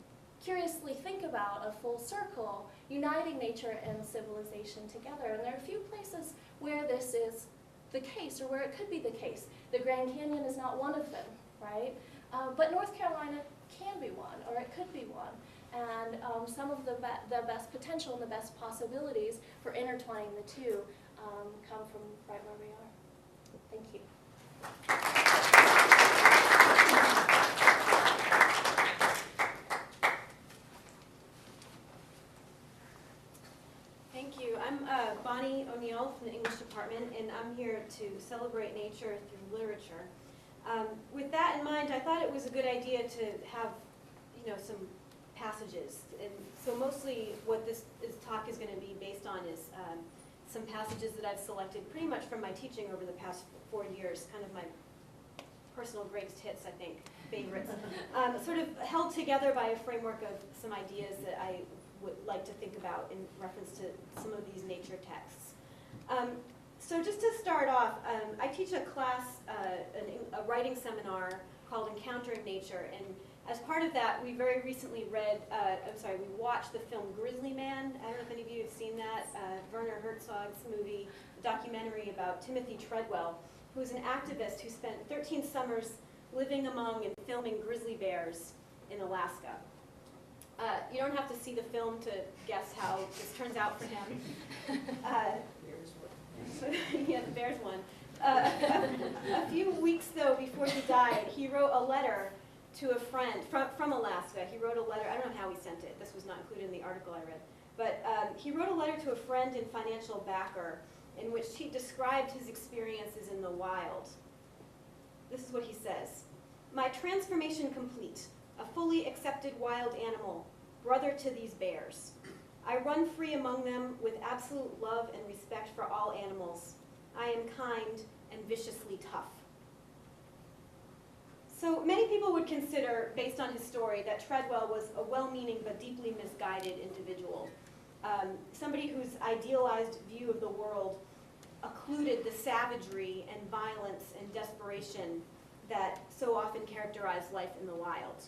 C: curiously think about a full circle, uniting nature and civilization together. And there are a few places where this is the case, or where it could be the case. The Grand Canyon is not one of them, right? But North Carolina can be one, or it could be one. And some of the best potential and the best possibilities for intertwining the two come from right where we are. Thank you.
B: Thank you. I'm Bonnie O'Neill from the English department, and I'm here to celebrate nature through literature. With that in mind, I thought it was a good idea to have, some passages. And so mostly what this talk is going to be based on is some passages that I've selected pretty much from my teaching over the past 4 years, kind of my personal greatest hits, I think, favorites, sort of held together by a framework of some ideas that I would like to think about in reference to some of these nature texts. So just to start off, I teach a class, a writing seminar called Encountering Nature, and as part of that, we very recently we watched the film Grizzly Man. I don't know if any of you have seen that, Werner Herzog's movie, a documentary about Timothy Treadwell, who is an activist who spent 13 summers living among and filming grizzly bears in Alaska. You don't have to see the film to guess how this turns out for him. Yeah, the bears won. A few weeks, though, before he died, he wrote a letter to a friend from Alaska. He wrote a letter. I don't know how he sent it. This was not included in the article I read. But he wrote a letter to a friend and financial backer in which he described his experiences in the wild. This is what he says. "My transformation complete, a fully accepted wild animal, brother to these bears. I run free among them with absolute love and respect for all animals. I am kind and viciously tough." So many people would consider, based on his story, that Treadwell was a well-meaning but deeply misguided individual. Somebody whose idealized view of the world occluded the savagery and violence and desperation that so often characterize life in the wild.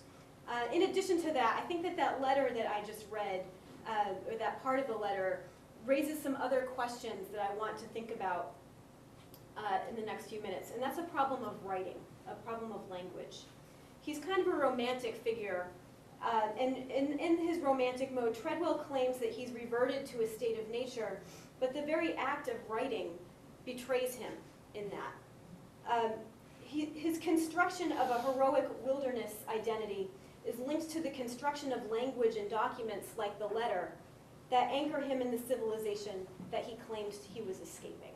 B: In addition to that, I think that letter that I just read, or that part of the letter, raises some other questions that I want to think about in the next few minutes, and that's a problem of writing, a problem of language. He's kind of a romantic figure, and in his romantic mode, Treadwell claims that he's reverted to a state of nature, but the very act of writing betrays him in that. His construction of a heroic wilderness identity is linked to the construction of language and documents like the letter that anchor him in the civilization that he claimed he was escaping.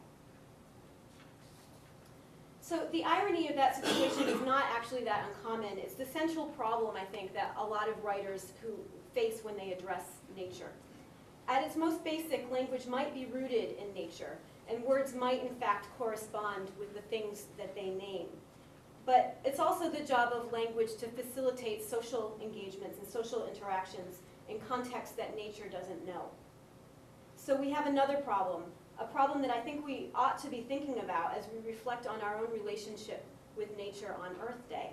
B: So the irony of that situation is not actually that uncommon. It's the central problem, I think, that a lot of writers who face when they address nature. At its most basic, language might be rooted in nature, and words might in fact correspond with the things that they name. But it's also the job of language to facilitate social engagements and social interactions in contexts that nature doesn't know. So we have another problem, a problem that I think we ought to be thinking about as we reflect on our own relationship with nature on Earth Day.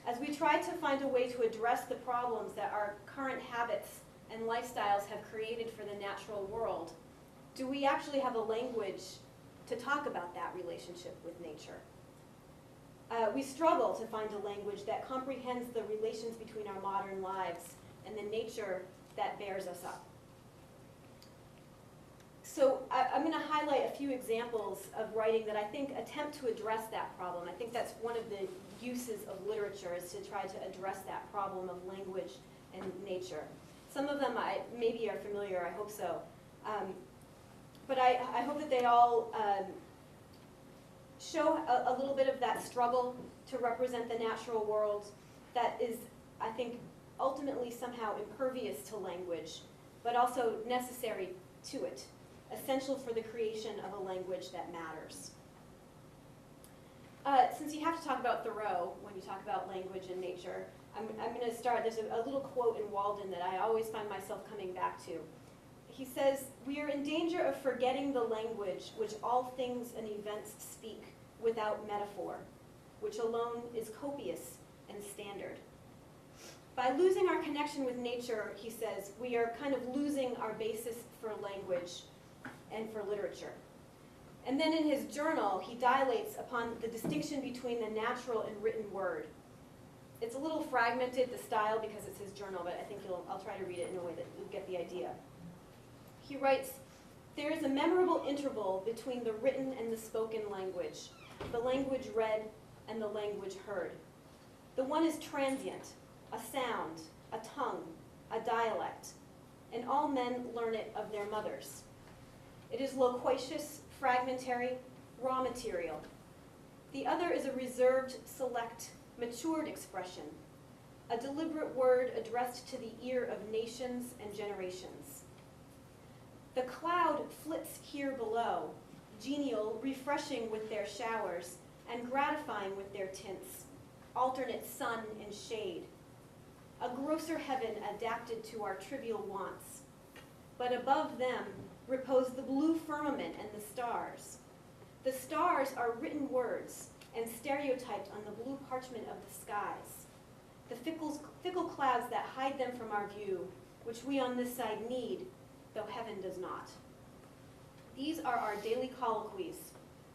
B: As we try to find a way to address the problems that our current habits and lifestyles have created for the natural world, do we actually have a language to talk about that relationship with nature? We struggle to find a language that comprehends the relations between our modern lives and the nature that bears us up. So I'm going to highlight a few examples of writing that I think attempt to address that problem. I think that's one of the uses of literature, is to try to address that problem of language and nature. Some of them maybe are familiar, I hope so. But I hope that they all show a little bit of that struggle to represent the natural world that is, I think, ultimately somehow impervious to language, but also necessary to it, essential for the creation of a language that matters. Since you have to talk about Thoreau when you talk about language and nature, I'm going to start. There's a little quote in Walden that I always find myself coming back to. He says, "We are in danger of forgetting the language which all things and events speak without metaphor, which alone is copious and standard." By losing our connection with nature, he says, we are kind of losing our basis for language and for literature. And then in his journal, he dilates upon the distinction between the natural and written word. It's a little fragmented, the style, because it's his journal, but I think I'll try to read it in a way that you'll get the idea. He writes, "There is a memorable interval between the written and the spoken language, the language read and the language heard. The one is transient, a sound, a tongue, a dialect, and all men learn it of their mothers. It is loquacious, fragmentary, raw material. The other is a reserved, select, matured expression, a deliberate word addressed to the ear of nations and generations. The cloud flits here below, genial, refreshing with their showers, and gratifying with their tints, alternate sun and shade. A grosser heaven adapted to our trivial wants. But above them repose the blue firmament and the stars, The stars are written words and stereotyped on the blue parchment of the skies. The fickle clouds that hide them from our view, which we on this side need, though heaven does not. These are our daily colloquies,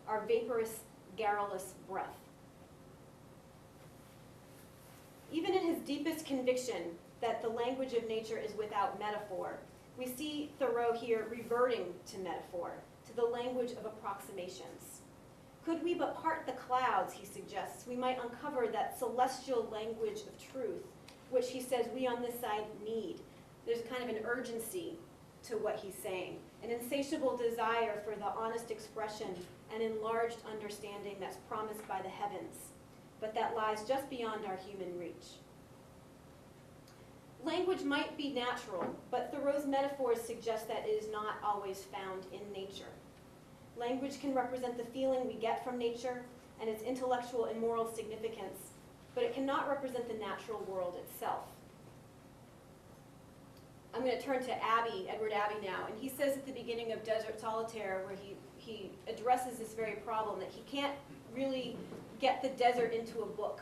B: our vaporous, garrulous breath. Even in his deepest conviction that the language of nature is without metaphor, we see Thoreau here reverting to metaphor, to the language of approximations. Could we but part the clouds, he suggests, we might uncover that celestial language of truth, which he says we on this side need. There's kind of an urgency to what he's saying, an insatiable desire for the honest expression and enlarged understanding that's promised by the heavens, but that lies just beyond our human reach. Language might be natural, but Thoreau's metaphors suggest that it is not always found in nature. Language can represent the feeling we get from nature and its intellectual and moral significance, but it cannot represent the natural world itself. I'm going to turn to Edward Abbey now, and he says at the beginning of Desert Solitaire, where he addresses this very problem, that he can't really get the desert into a book.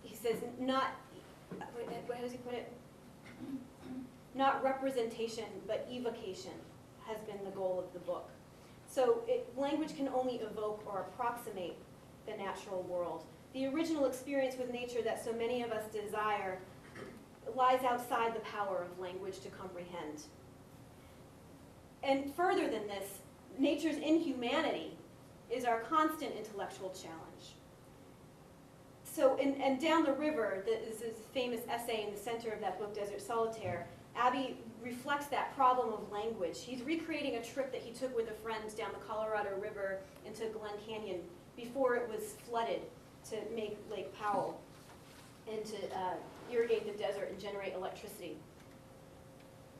B: He says, not, how does he put it? Not representation, but evocation has been the goal of the book. So language can only evoke or approximate the natural world. The original experience with nature that so many of us desire lies outside the power of language to comprehend. And further than this, nature's inhumanity is our constant intellectual challenge. So, and down the river, this is a famous essay in the center of that book, Desert Solitaire, Abbey reflects that problem of language. He's recreating a trip that he took with a friend down the Colorado River into Glen Canyon before it was flooded to make Lake Powell and to irrigate the desert and generate electricity.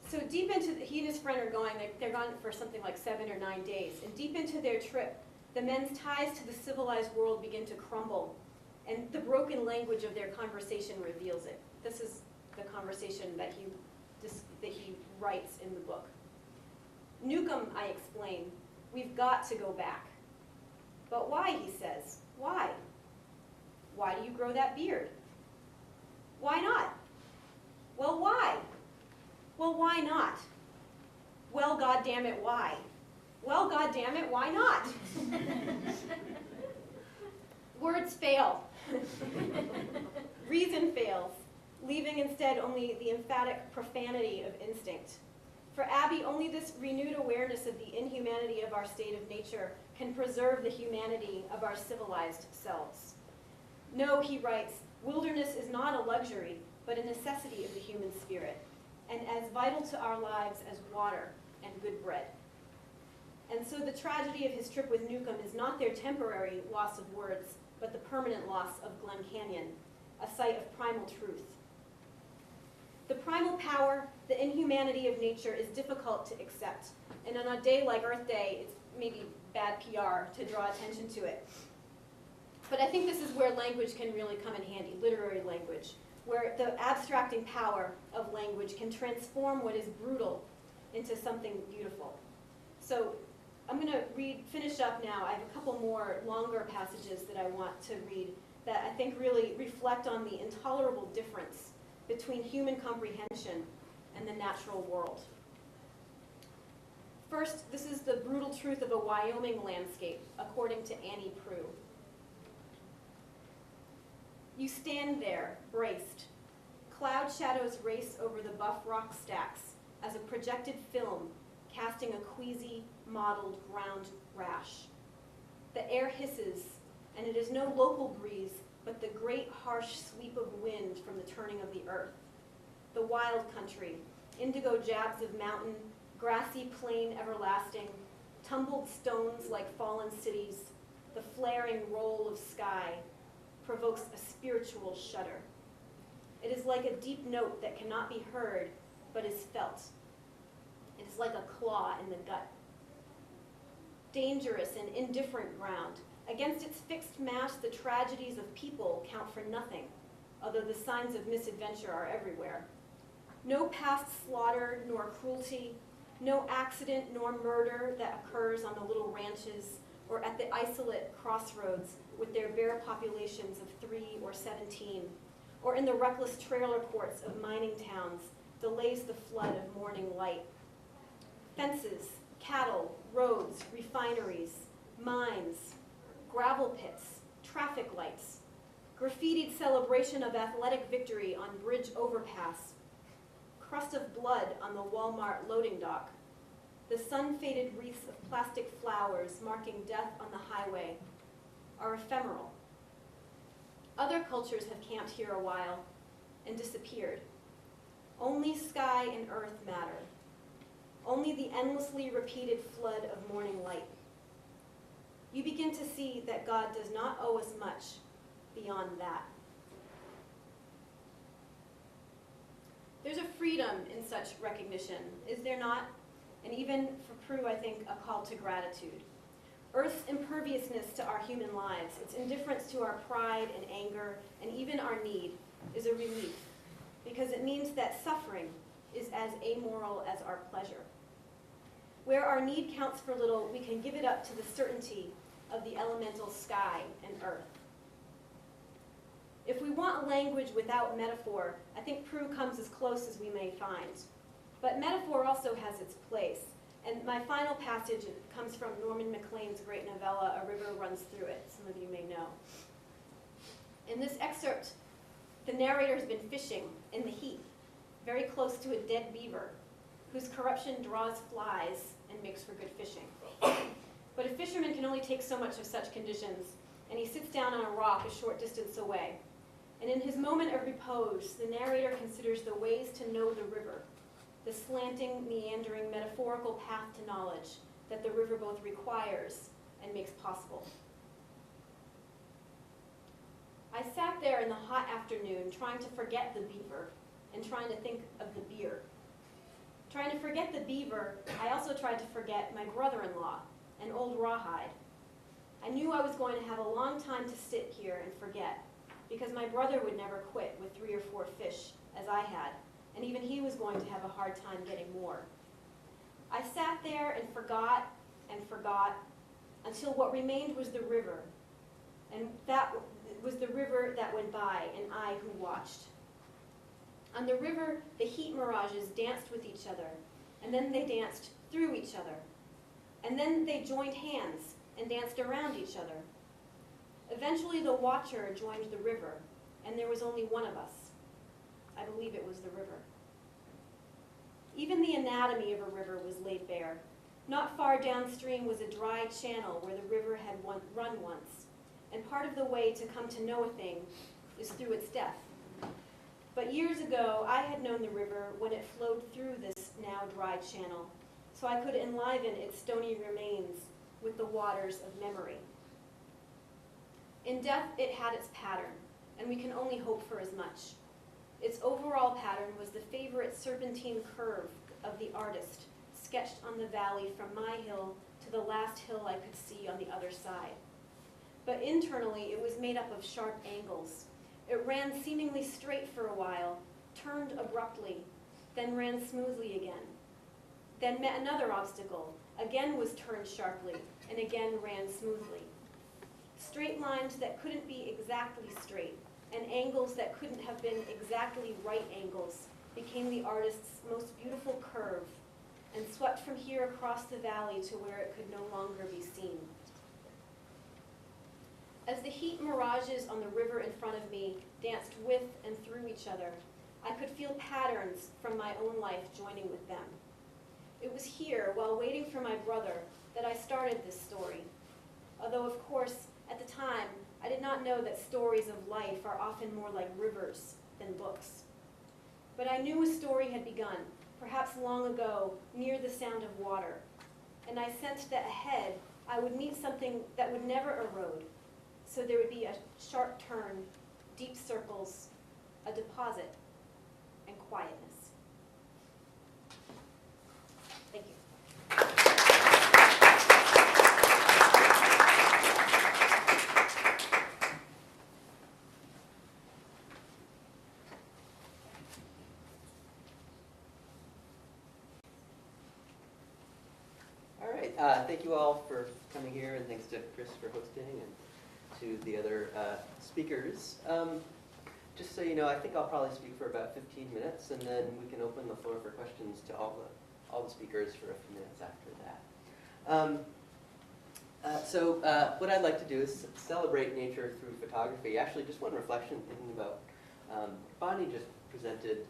B: So deep into, he and his friend are going, they're gone for something like 7 or 9 days, and deep into their trip, the men's ties to the civilized world begin to crumble, and the broken language of their conversation reveals it. This is the conversation that he writes in the book. Newcomb, I explain, we've got to go back. But why, he says, why? Why do you grow that beard? Why not? Well, why? Well, why not? Well, goddammit, why? Well, goddammit, why not? Words fail. Reason fails, leaving instead only the emphatic profanity of instinct. For Abbey, only this renewed awareness of the inhumanity of our state of nature can preserve the humanity of our civilized selves. No, he writes, wilderness is not a luxury, but a necessity of the human spirit, and as vital to our lives as water and good bread. And so the tragedy of his trip with Newcomb is not their temporary loss of words, but the permanent loss of Glen Canyon, a site of primal truth. The primal power, the inhumanity of nature is difficult to accept, and on a day like Earth Day, it's maybe bad PR to draw attention to it. But I think this is where language can really come in handy, literary language, where the abstracting power of language can transform what is brutal into something beautiful. So I'm going to finish up now. I have a couple more longer passages that I want to read that I think really reflect on the intolerable difference between human comprehension and the natural world. First, this is the brutal truth of a Wyoming landscape, according to Annie Proulx. You stand there, braced. Cloud shadows race over the buff rock stacks as a projected film casting a queasy, mottled ground rash. The air hisses, and it is no local breeze, but the great harsh sweep of wind from the turning of the earth. The wild country, indigo jabs of mountain, grassy plain everlasting, tumbled stones like fallen cities, the flaring roll of sky, provokes a spiritual shudder. It is like a deep note that cannot be heard, but is felt. It is like a claw in the gut. Dangerous and indifferent ground. Against its fixed mass, the tragedies of people count for nothing, although the signs of misadventure are everywhere. No past slaughter nor cruelty, no accident nor murder that occurs on the little ranches
H: or at the isolate crossroads with their bare populations of 3 or 17, or in the reckless trailer courts of mining towns, delays the flood of morning light. Fences, cattle, roads, refineries, mines, gravel pits, traffic lights, graffitied celebration of athletic victory on bridge overpass, crust of blood on the Walmart loading dock, the sun-faded wreaths of plastic flowers marking death on the highway are ephemeral. Other cultures have camped here a while and disappeared. Only sky and earth matter. Only the endlessly repeated flood of morning light. You begin to see that God does not owe us much beyond that. There's a freedom in such recognition, is there not? And even for Prue, I think, a call to gratitude. Earth's imperviousness to our human lives, its indifference to our pride and anger, and even our need, is a relief, because it means that suffering is as amoral as our pleasure. Where our need counts for little, we can give it up to the certainty of the elemental sky and earth. If we want language without metaphor, I think Prue comes as close as we may find. But metaphor also has its place. And my final passage comes from Norman Maclean's great novella, A River Runs Through It. Some of you may know. In this excerpt, the narrator has been fishing in the heat, very close to a dead beaver, whose corruption draws flies and makes for good fishing. But a fisherman can only take so much of such conditions, and he sits down on a rock a short distance away. And in his moment of repose, the narrator considers the ways to know the river, the slanting, meandering, metaphorical path to knowledge that the river both requires and makes possible. I sat there in the hot afternoon trying to forget the beaver and trying to think of the beer. Trying to forget the beaver, I also tried to forget my brother-in-law, an old rawhide. I knew I was going to have a long time to sit here and forget, because my brother would never quit with 3 or 4 fish, as I had, and even he was going to have a hard time getting more. I sat there and forgot, until what remained was the river, and that was the river that went by, and I who watched. On the river, the heat mirages danced with each other, and then they danced through each other, and then they joined hands and danced around each other. Eventually, the watcher joined the river, and there was only one of us. I believe it was the river. Even the anatomy of a river was laid bare. Not far downstream was a dry channel where the river had run once, and part of the way to come to know a thing is through its death. But years ago, I had known the river when it flowed through this now dry channel, so I could enliven its stony remains with the waters of memory. In death, it had its pattern, and we can only hope for as much. Its overall pattern was the favorite serpentine curve of the artist, sketched on the valley from my hill to the last hill I could see on the other side. But internally, it was made up of sharp angles. It ran seemingly straight for a while, turned abruptly, then ran smoothly again. Then met another obstacle, again was turned sharply, and again ran smoothly. Straight lines that couldn't be exactly straight, and angles that couldn't have been exactly right angles, became the artist's most beautiful curve, and swept from here across the valley to where it could no longer be seen. As the heat mirages on the river in front of me danced with and through each other, I could feel patterns from my own life joining with them. It was here, while waiting for my brother, that I started this story. Although, of course, at the time, I did not know that stories of life are often more like rivers than books. But I knew a story had begun, perhaps long ago, near the sound of water. And I sensed that ahead, I would meet something that would never erode. So there would be a sharp turn, deep circles, a deposit, and quietness. Thank you.
D: All right, thank you all for coming here, and thanks to Chris for hosting, and to the other speakers. Just so you know, I think I'll probably speak for about 15 minutes, and then we can open the floor for questions to all the speakers for a few minutes after that. So what I'd like to do is celebrate nature through photography. Actually, just one reflection, thinking about Bonnie just presented.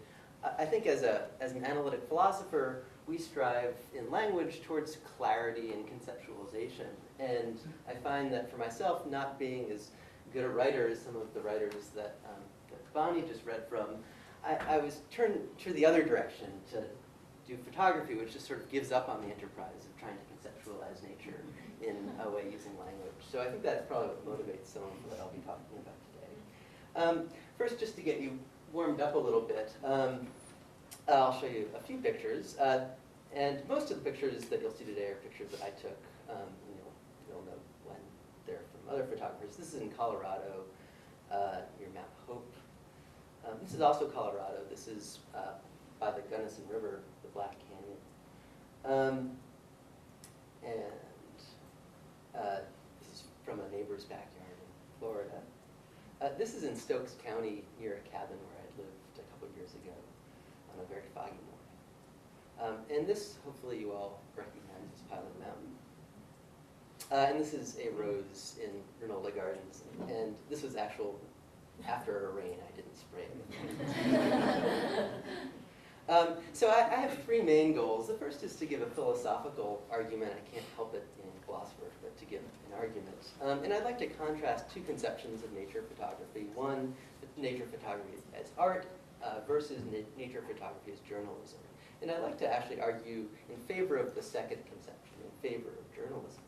D: I think as an analytic philosopher, we strive in language towards clarity and conceptualization. And I find that for myself, not being as good a writer as some of the writers that Bonnie just read from, I was turned to the other direction to do photography, which just sort of gives up on the enterprise of trying to conceptualize nature in a way using language. So I think that's probably what motivates some of what I'll be talking about today. First, just to get you warmed up a little bit, I'll show you a few pictures. And most of the pictures that you'll see today are pictures that I took. You'll know when they're from other photographers. This is in Colorado, near Mount Hope. This is also Colorado. This is by the Gunnison River, the Black Canyon. This is from a neighbor's backyard in Florida. This is in Stokes County, near a cabin where I lived a couple years ago on a very foggy morning. And this, hopefully you all recognize, is Pilot Mountain. And this is a rose in Granola Gardens. And this was after a rain. I didn't spray it. So I have three main goals. The first is to give a philosophical argument. I can't help it being a philosopher, but to give an argument. And I'd like to contrast two conceptions of nature photography. One, nature photography as art versus nature photography as journalism. And I'd like to actually argue in favor of the second conception, in favor of journalism.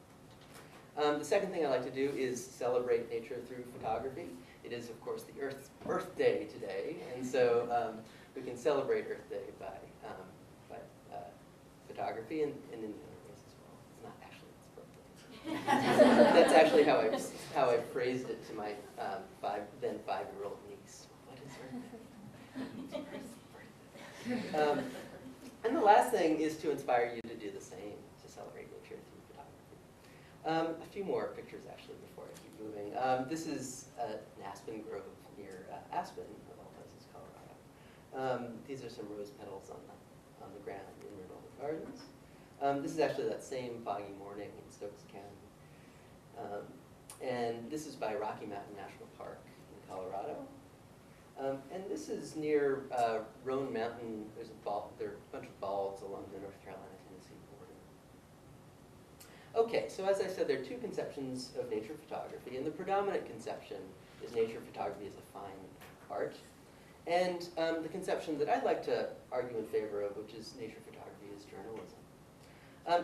D: The second thing I'd like to do is celebrate nature through photography. It is, of course, the Earth Day today, and so we can celebrate Earth Day by photography and in the other ways as well. It's not actually its birthday. That's actually how I phrased it to my then 5-year-old niece. What is Earth Day? And the last thing is to inspire you to do the same, to celebrate nature through photography. A few more pictures, actually, before I keep moving. This is an aspen grove near Aspen, of all places, Colorado. These are some rose petals on the ground in Granola Gardens. This is actually that same foggy morning in Stokes County. And this is by Rocky Mountain National Park in Colorado. And this is near Roan Mountain. There are a bunch of balds along the North Carolina-Tennessee border. Okay, so as I said, there are two conceptions of nature photography, and the predominant conception is nature photography as a fine art. And the conception that I'd like to argue in favor of, which is nature photography as journalism.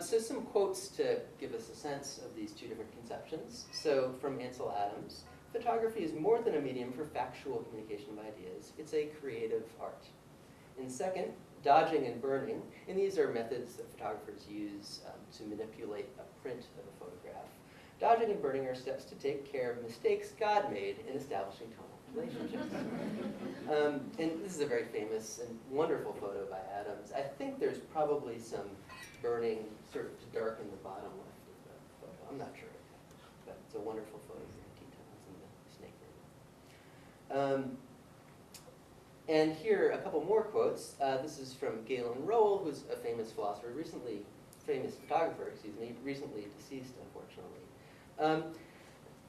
D: So some quotes to give us a sense of these two different conceptions. So from Ansel Adams, photography is more than a medium for factual communication of ideas. It's a creative art. And second, dodging and burning. And these are methods that photographers use to manipulate a print of a photograph. Dodging and burning are steps to take care of mistakes God made in establishing tonal relationships. And this is a very famous and wonderful photo by Adams. I think there's probably some burning sort of to darken the bottom left of the photo. I'm not sure. But it's a wonderful photo here in Tetons in the Snake River. And here, a couple more quotes. This is from Galen Rowell, who's a famous philosopher, famous photographer, recently deceased, unfortunately.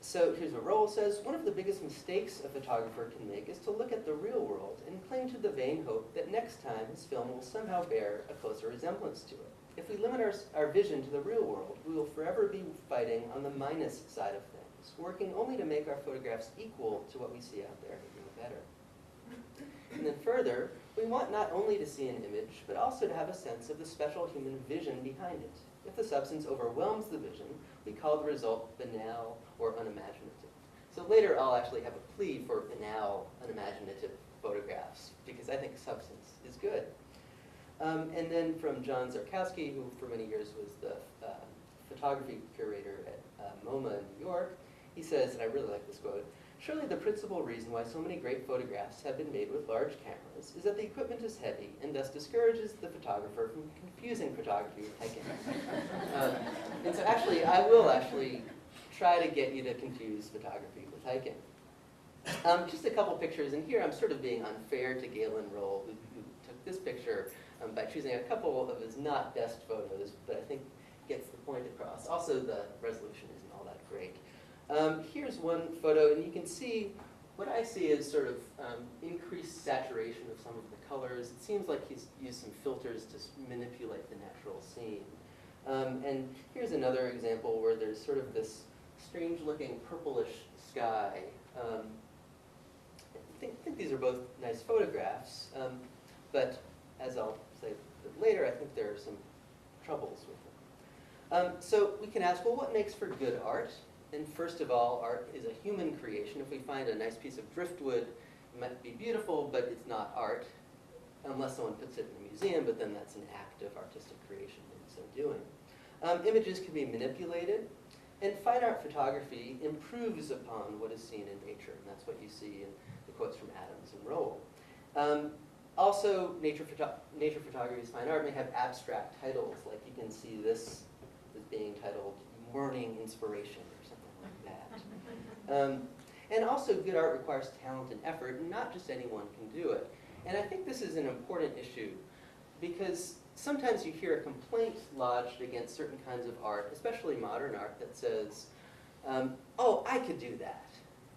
D: So here's what Rowell says: one of the biggest mistakes a photographer can make is to look at the real world and cling to the vain hope that next time his film will somehow bear a closer resemblance to it. If we limit our vision to the real world, we will forever be fighting on the minus side of things, working only to make our photographs equal to what we see out there, but no better. And then further, we want not only to see an image, but also to have a sense of the special human vision behind it. If the substance overwhelms the vision, we call the result banal or unimaginative. So later I'll actually have a plea for banal, unimaginative photographs, because I think substance is good. And then from John Zarkowski, who for many years was the photography curator at MoMA in New York, he says, and I really like this quote, Surely the principal reason why so many great photographs have been made with large cameras is that the equipment is heavy and thus discourages the photographer from confusing photography with hiking. And so actually, I will actually try to get you to confuse photography with hiking. Just a couple pictures, and here I'm sort of being unfair to Galen Roll, who took this picture by choosing a couple of his not best photos, but I think gets the point across. Also, the resolution isn't all that great. Here's one photo, and you can see what I see is sort of increased saturation of some of the colors. It seems like he's used some filters to manipulate the natural scene. And here's another example where there's sort of this strange-looking purplish sky. I think these are both nice photographs, but as I'll say later, I think there are some troubles with them. So we can ask, well, what makes for good art? And first of all, art is a human creation. If we find a nice piece of driftwood, it might be beautiful, but it's not art, unless someone puts it in a museum, but then that's an act of artistic creation in so doing. Images can be manipulated, and fine art photography improves upon what is seen in nature, and that's what you see in the quotes from Adams and Roll. Also, nature photography as fine art may have abstract titles, like you can see this as being titled Morning Inspiration or something like that. And also, good art requires talent and effort, and not just anyone can do it. And I think this is an important issue, because sometimes you hear a complaint lodged against certain kinds of art, especially modern art, that says, oh, I could do that.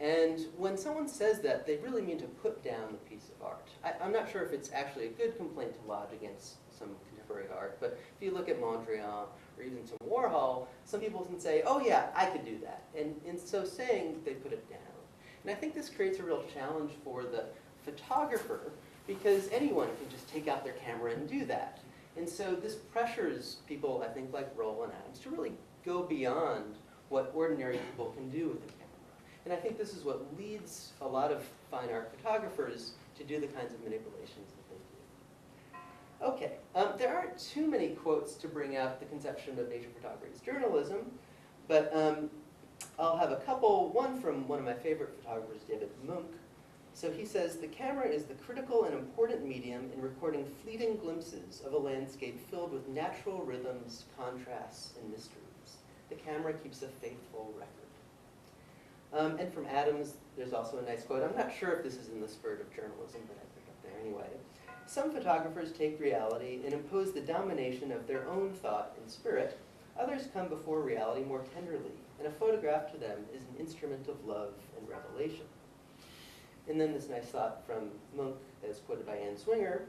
D: And when someone says that, they really mean to put down the piece of art. I'm not sure if it's actually a good complaint to lodge against some contemporary art, but if you look at Mondrian or even some Warhol, some people can say, oh yeah, I could do that. And in so saying, they put it down. And I think this creates a real challenge for the photographer, because anyone can just take out their camera and do that. And so this pressures people, I think, like Roll and Adams, to really go beyond what ordinary people can do with a camera. And I think this is what leads a lot of fine art photographers to do the kinds of manipulations that they do. Okay, there aren't too many quotes to bring out the conception of nature photography as journalism, but I'll have a couple. One from one of my favorite photographers, David Munch. So he says, the camera is the critical and important medium in recording fleeting glimpses of a landscape filled with natural rhythms, contrasts, and mysteries. The camera keeps a faithful record. And from Adams, there's also a nice quote. I'm not sure if this is in the spirit of journalism, but I put it up there anyway. Some photographers take reality and impose the domination of their own thought and spirit. Others come before reality more tenderly, and a photograph to them is an instrument of love and revelation. And then this nice thought from Munch, as quoted by Anne Swinger.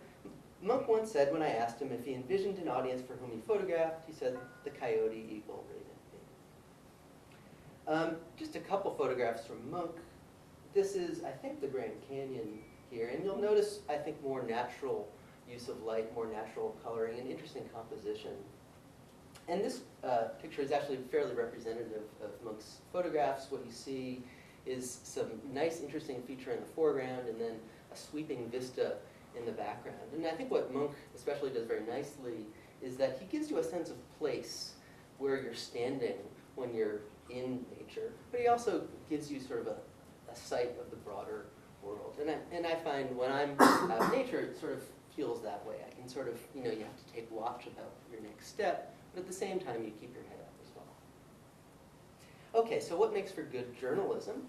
D: Munch once said, when I asked him if he envisioned an audience for whom he photographed, he said, the coyote, eagle, raven, bee. Just a couple photographs from Munch. This is, I think, the Grand Canyon here, and you'll notice, I think, more natural use of light, more natural coloring, and interesting composition. And this picture is actually fairly representative of Munch's photographs. What you see is some nice, interesting feature in the foreground, and then a sweeping vista in the background. And I think what Munch especially does very nicely is that he gives you a sense of place where you're standing when you're in nature, but he also gives you sort of a sight of the broader world. And I find when I'm out in nature, it sort of feels that way. I can sort of, you have to take watch about your next step, but at the same time, you keep your head up as well. Okay, so what makes for good journalism?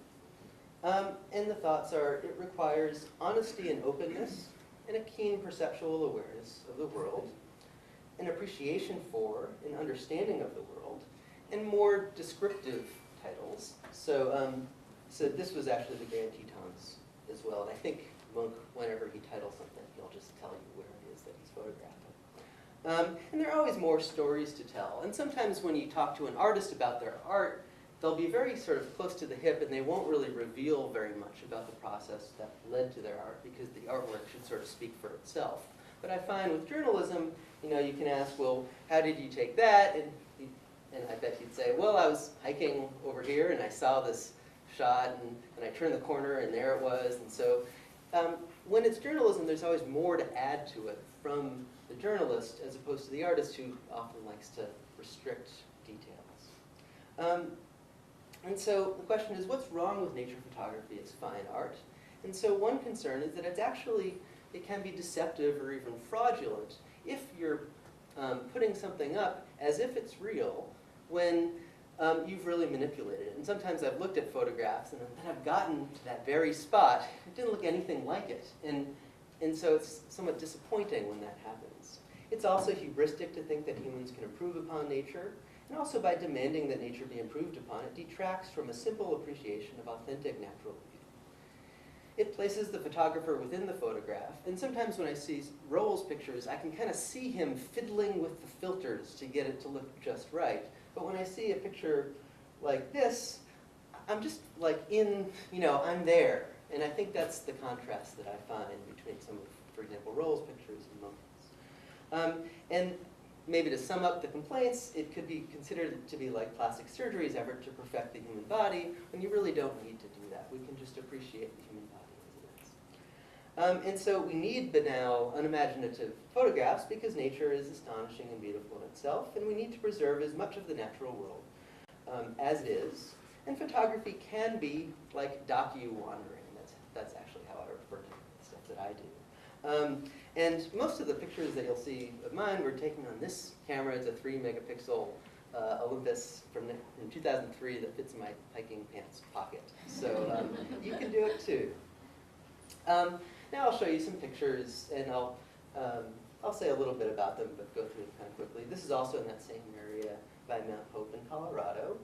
D: And the thoughts are, it requires honesty and openness, and a keen perceptual awareness of the world, an appreciation for and understanding of the world, and more descriptive titles. So, so this was actually the Grand Tetons as well, and I think Munch, whenever he titles something, he'll just tell you where it is that he's photographing. And there are always more stories to tell, and sometimes when you talk to an artist about their art, they'll be very sort of close to the hip, and they won't really reveal very much about the process that led to their art, because the artwork should sort of speak for itself. But I find with journalism, you can ask, well, how did you take that? And I bet he'd say, well, I was hiking over here, and I saw this shot, and I turned the corner, and there it was. And so when it's journalism, there's always more to add to it from the journalist, as opposed to the artist, who often likes to restrict details. And so the question is, what's wrong with nature photography as fine art? And so one concern is that it can be deceptive or even fraudulent if you're putting something up as if it's real when you've really manipulated it. And sometimes I've looked at photographs and then I've gotten to that very spot. It didn't look anything like it. And so it's somewhat disappointing when that happens. It's also hubristic to think that humans can improve upon nature. And also by demanding that nature be improved upon, it detracts from a simple appreciation of authentic natural beauty. It places the photographer within the photograph, and sometimes when I see Roel's pictures, I can kind of see him fiddling with the filters to get it to look just right. But when I see a picture like this, I'm just like I'm there. And I think that's the contrast that I find between some of, for example, Roel's pictures and Monk's. And maybe to sum up the complaints, it could be considered to be like plastic surgery's effort to perfect the human body, when you really don't need to do that. We can just appreciate the human body as it is. And so we need banal, unimaginative photographs because nature is astonishing and beautiful in itself, and we need to preserve as much of the natural world as it is. And photography can be like docu-wandering. That's actually how I refer to the stuff that I do. And most of the pictures that you'll see of mine were taken on this camera. It's a 3-megapixel Olympus from 2003 that fits in my hiking pants pocket. So you can do it too. Now I'll show you some pictures, and I'll say a little bit about them, but go through them kind of quickly. This is also in that same area by Mount Hope in Colorado.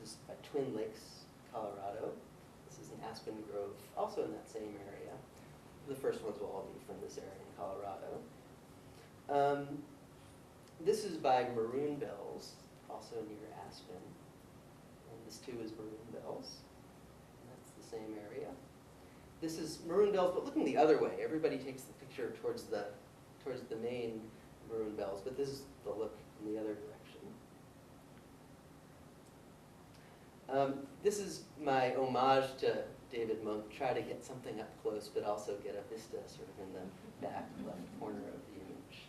D: This is by Twin Lakes, Colorado. This is in Aspen Grove, also in that same area. The first ones will all be from this area in Colorado. This is by Maroon Bells, also near Aspen. And this too is Maroon Bells. And that's the same area. This is Maroon Bells, but looking the other way. Everybody takes the picture towards the main Maroon Bells, but this is the look in the other direction. This is my homage to David Monk. Try to get something up close, but also get a vista sort of in the back left corner of the image.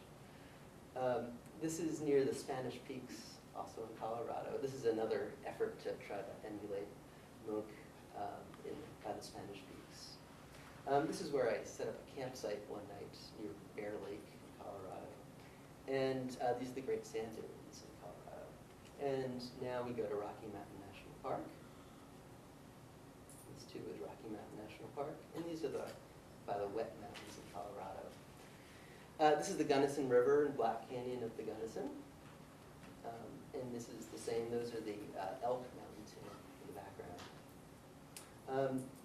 D: This is near the Spanish Peaks, also in Colorado. This is another effort to try to emulate Monk by the Spanish Peaks. This is where I set up a campsite one night near Bear Lake in Colorado. And these are the Great Sand Dunes in Colorado. And now we go to Rocky Mountain National Park. This too is Rocky Mountain National Park. And these are by the wet mountains in Colorado. This is the Gunnison River and Black Canyon of the Gunnison. And this is the same, those are the Elk Mountains in the background.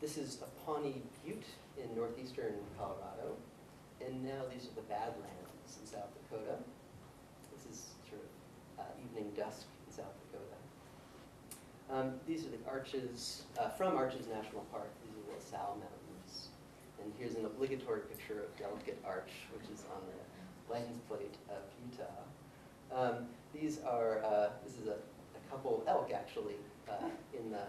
D: This is a Pawnee Butte in northeastern Colorado. And now these are the Badlands in South Dakota. This is sort of evening dusk in South Dakota. These are the Arches, from Arches National Park. These are the LaSalle Mountains. And here's an obligatory picture of Delicate Arch, which is on the license plate of Utah. These are, this is a couple of elk, actually, in the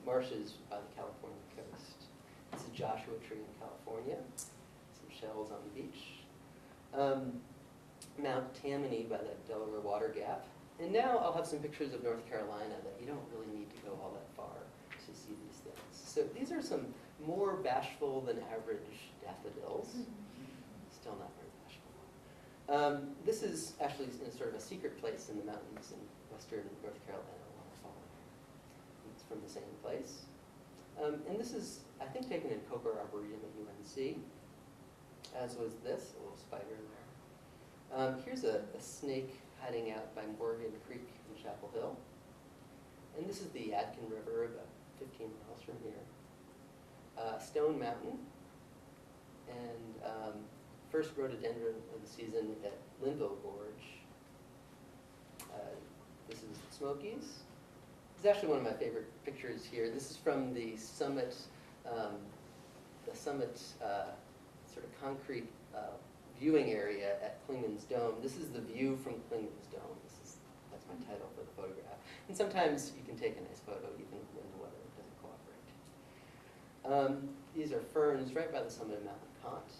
D: marshes by the California coast. This is Joshua Tree in California. Some shells on the beach. Mount Tammany by the Delaware Water Gap. And now I'll have some pictures of North Carolina that you don't really need to go all that far to see these things. So these are some more bashful than average daffodils. Still not very bashful. This is actually in sort of a secret place in the mountains in western North Carolina, waterfall. It's from the same place. And this is, I think, taken in Coker Arboretum at UNC, as was this, a little spider there. Here's a snake hiding out by Morgan Creek in Chapel Hill. And this is the Yadkin River, about 15 miles from here. Stone Mountain, and first rhododendron of the season at Linville Gorge. This is the Smokies. This is actually one of my favorite pictures here. This is from the summit sort of concrete viewing area at Klingman's Dome. This is the view from Klingman's Dome. That's my title for the photograph. And sometimes you can take a nice photo even when the weather doesn't cooperate. These are ferns right by the summit of Mount LeConte.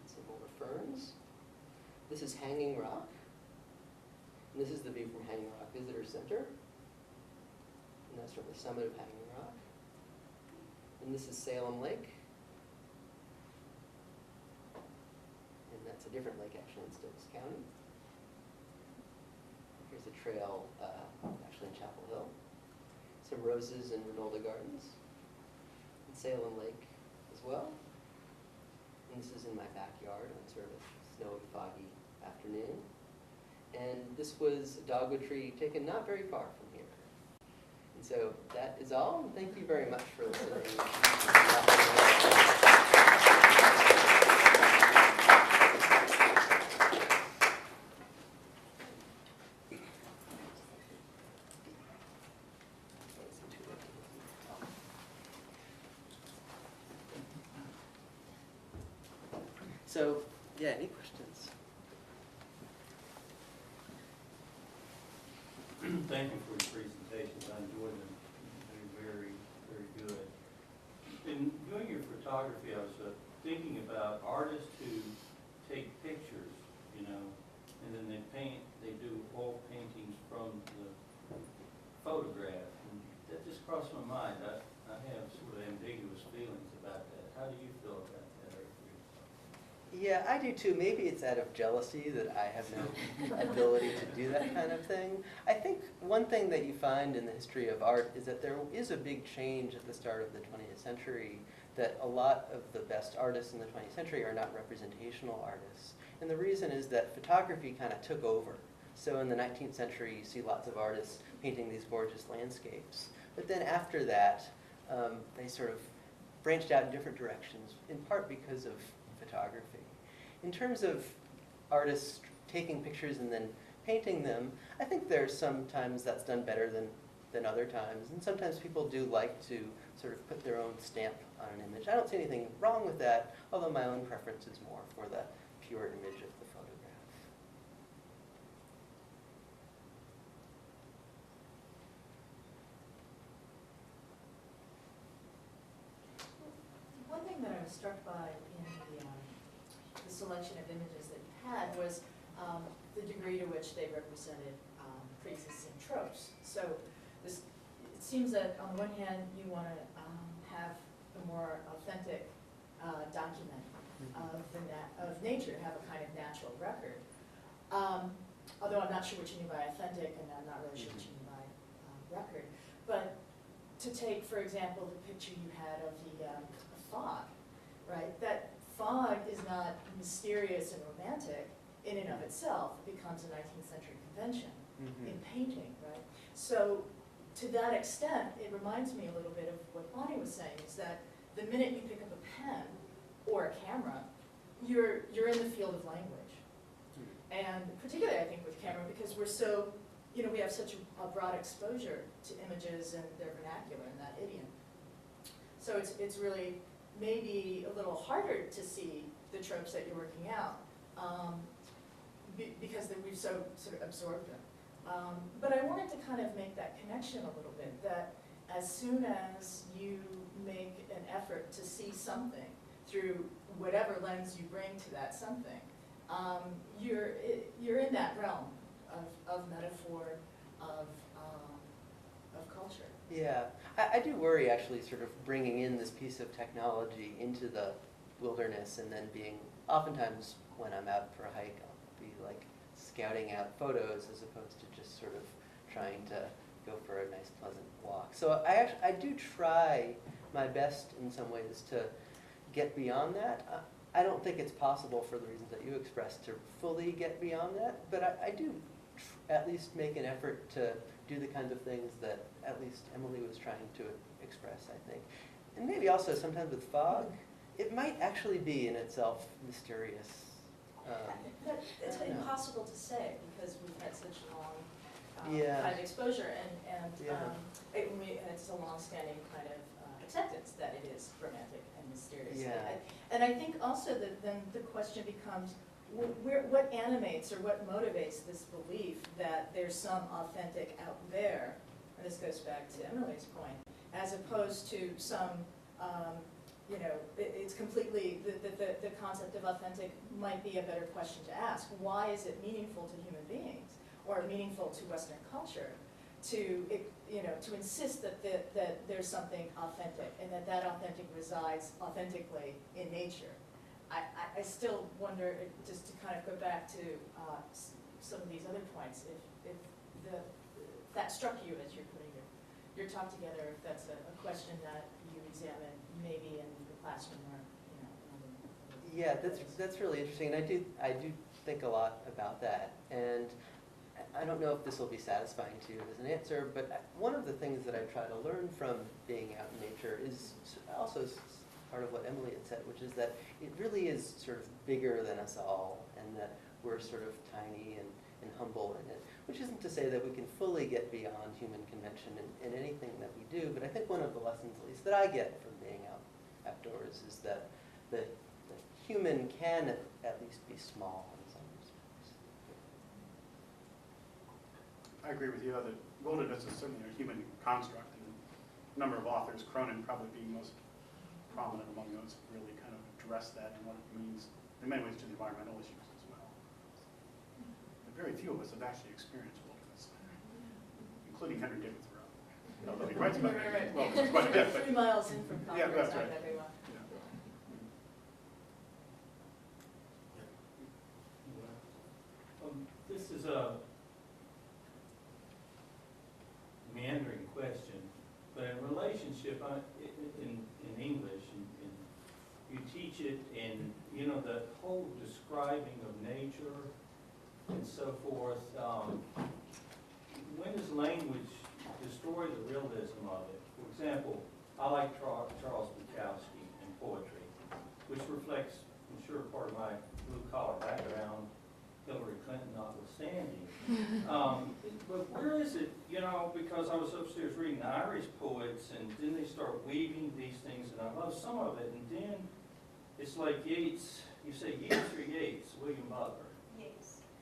D: Some more ferns. This is Hanging Rock. And this is the view from Hanging Rock Visitor Center. and that's from the summit of Hanging Rock. And this is Salem Lake. And that's a different lake actually in Stokes County. Here's a trail actually in Chapel Hill. Some roses in Renolda Gardens. And Salem Lake as well. And this is in my backyard on sort of a snowy, foggy afternoon. And this was a dogwood tree taken not very far from here. And so that is all. And thank you very much for listening. So, yeah, any questions?
I: Thank you for your presentations. I enjoyed them. They're very, very good. In doing your photography, I was thinking about artists who take pictures, you know, and then they do oil paintings from the photograph. And that just crossed my mind. I have sort of ambiguous feelings about that. How do you feel about that?
D: Yeah, I do too. Maybe it's out of jealousy that I have no ability to do that kind of thing. I think one thing that you find in the history of art is that there is a big change at the start of the 20th century, that a lot of the best artists in the 20th century are not representational artists. And the reason is that photography kind of took over. So in the 19th century, you see lots of artists painting these gorgeous landscapes. But then after that, they sort of branched out in different directions, in part because of photography. In terms of artists taking pictures and then painting them, I think there's sometimes that's done better than other times. And sometimes people do like to sort of put their own stamp on an image. I don't see anything wrong with that, although my own preference is more for the pure image of the photograph.
J: One thing that I was struck by in the selection of images that you had was the degree to which they represented pre-existing tropes. So it seems that on the one hand, you want to have a more authentic document of nature, have a kind of natural record. Although I'm not sure what you mean by authentic, and I'm not really sure what you mean by record. But to take, for example, the picture you had of the fog, right? That fog is not mysterious and romantic in and of itself. It becomes a 19th century convention in painting, right? So to that extent, it reminds me a little bit of what Bonnie was saying, is that the minute you pick up a pen or a camera, you're in the field of language. And particularly, I think, with camera, because we're so, you know, we have such a broad exposure to images and their vernacular and that idiom. So it's really maybe a little harder to see the tropes that you're working out because we've so sort of absorbed them. But I wanted to kind of make that connection a little bit, that as soon as you make an effort to see something through whatever lens you bring to that something, you're in that realm of metaphor, of culture.
D: Yeah, I do worry actually sort of bringing in this piece of technology into the wilderness and then being, oftentimes when I'm out for a hike, I'll be like scouting out photos as opposed to just sort of trying to go for a nice pleasant walk. So I do try my best in some ways to get beyond that. I don't think it's possible for the reasons that you expressed to fully get beyond that, but I do at least make an effort to do the kinds of things that at least Emily was trying to express, I think. And maybe also sometimes with fog, it might actually be in itself mysterious.
J: But it's impossible to say because we've had such long
D: Yeah.
J: kind of exposure, and
D: Yeah.
J: it's a long-standing kind of acceptance that it is romantic and mysterious.
D: Yeah.
J: And I think also that then the question becomes, what animates or what motivates this belief that there's some authentic out there, and this goes back to Emily's point, as opposed to some, it's completely, the concept of authentic might be a better question to ask. Why is it meaningful to human beings or meaningful to Western culture to, to insist that there's something authentic, and that authentic resides authentically in nature. I still wonder, just to kind of go back to some of these other points, if that struck you as you're putting your talk together, if that's a question that you examine maybe in the classroom or,
D: Yeah, that's really interesting, and I do think a lot about that, and I don't know if this will be satisfying to you as an answer, but one of the things that I try to learn from being out in nature is also part of what Emily had said, which is that it really is sort of bigger than us all, and that we're sort of tiny and humble in it, which isn't to say that we can fully get beyond human convention in anything that we do, but I think one of the lessons, at least that I get from being outdoors, is that the human can at least be small in some respects.
K: I agree with you that wilderness is certainly a human construct, and a number of authors, Cronin probably being most prominent among those, really kind of address that and what it means in many ways to the environmental issues as well. But very few of us have actually experienced wilderness, including Henry David Thoreau. Although he writes about it,
J: Right.
K: well, quite a bit, but
J: 3 miles in from
K: Yeah,
J: Concord,
K: that's
J: not
K: right.
J: everyone.
I: This is a meandering question, but in relationship, in English, and you teach it, and the whole describing of nature and so forth. When does language destroy the realism of it? For example, I like Charles Bukowski in poetry, which reflects, I'm sure, part of my blue-collar background, Hillary Clinton notwithstanding. But where is it, because I was upstairs reading Irish poets, and then they start weaving these things, and I love some of it, and then it's like Yeats, you say Yeats or Yates, William Butler?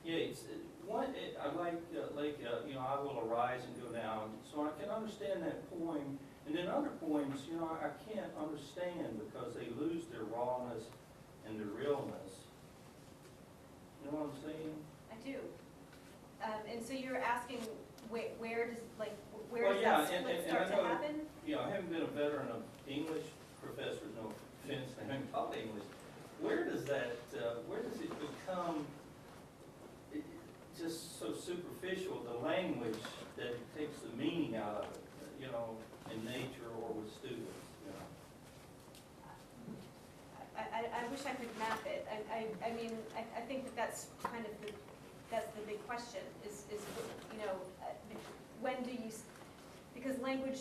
I: Yates. I like, I will arise and go down, so I can understand that poem, and then other poems, I can't understand because they lose their rawness and their realness. You know what I'm saying?
B: I do. And so you're asking where does
I: Well,
B: does
I: yeah,
B: that split
I: and
B: start
I: I
B: to
I: know-
B: happen?
I: I haven't been a veteran of English, professors, no offense, I haven't taught English. Where does it become just so superficial, the language, that it takes the meaning out of it, in nature or with students,
B: I wish I could map it. I mean, I think that's kind of that's the big question is when do you, because language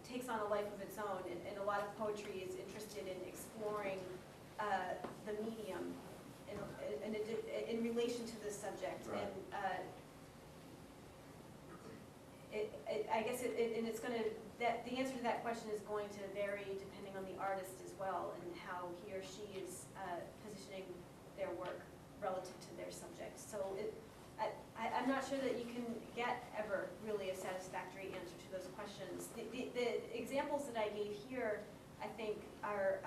B: takes on a life of its own, and a lot of poetry is interested in exploring the medium in relation to this subject.
I: Right.
B: And I guess it's going to, the answer to that question is going to vary depending on the artist as well, and how he or she is positioning their work relative to their subject. So I'm not sure that you can get ever really a satisfactory answer to those questions. The examples that I gave here, I think, are,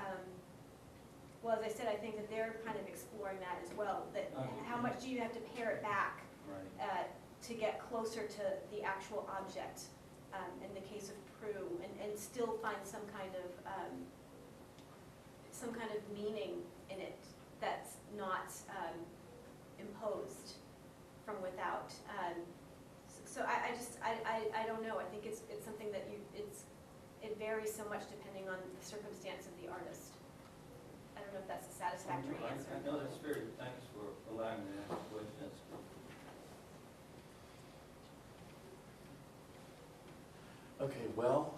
B: well, as I said, I think that they're kind of exploring that as well. That how much do you have to pare it back
I: right?
B: to get closer to the actual object, in the case of Prue, and still find some kind of meaning in it that's not imposed from without. So I don't know. I think it's something that it varies so much depending on the circumstance of the artist. I don't know if that's a satisfactory answer.
I: No, that's very, thanks for allowing me to ask a question. That's good.
E: Okay, well,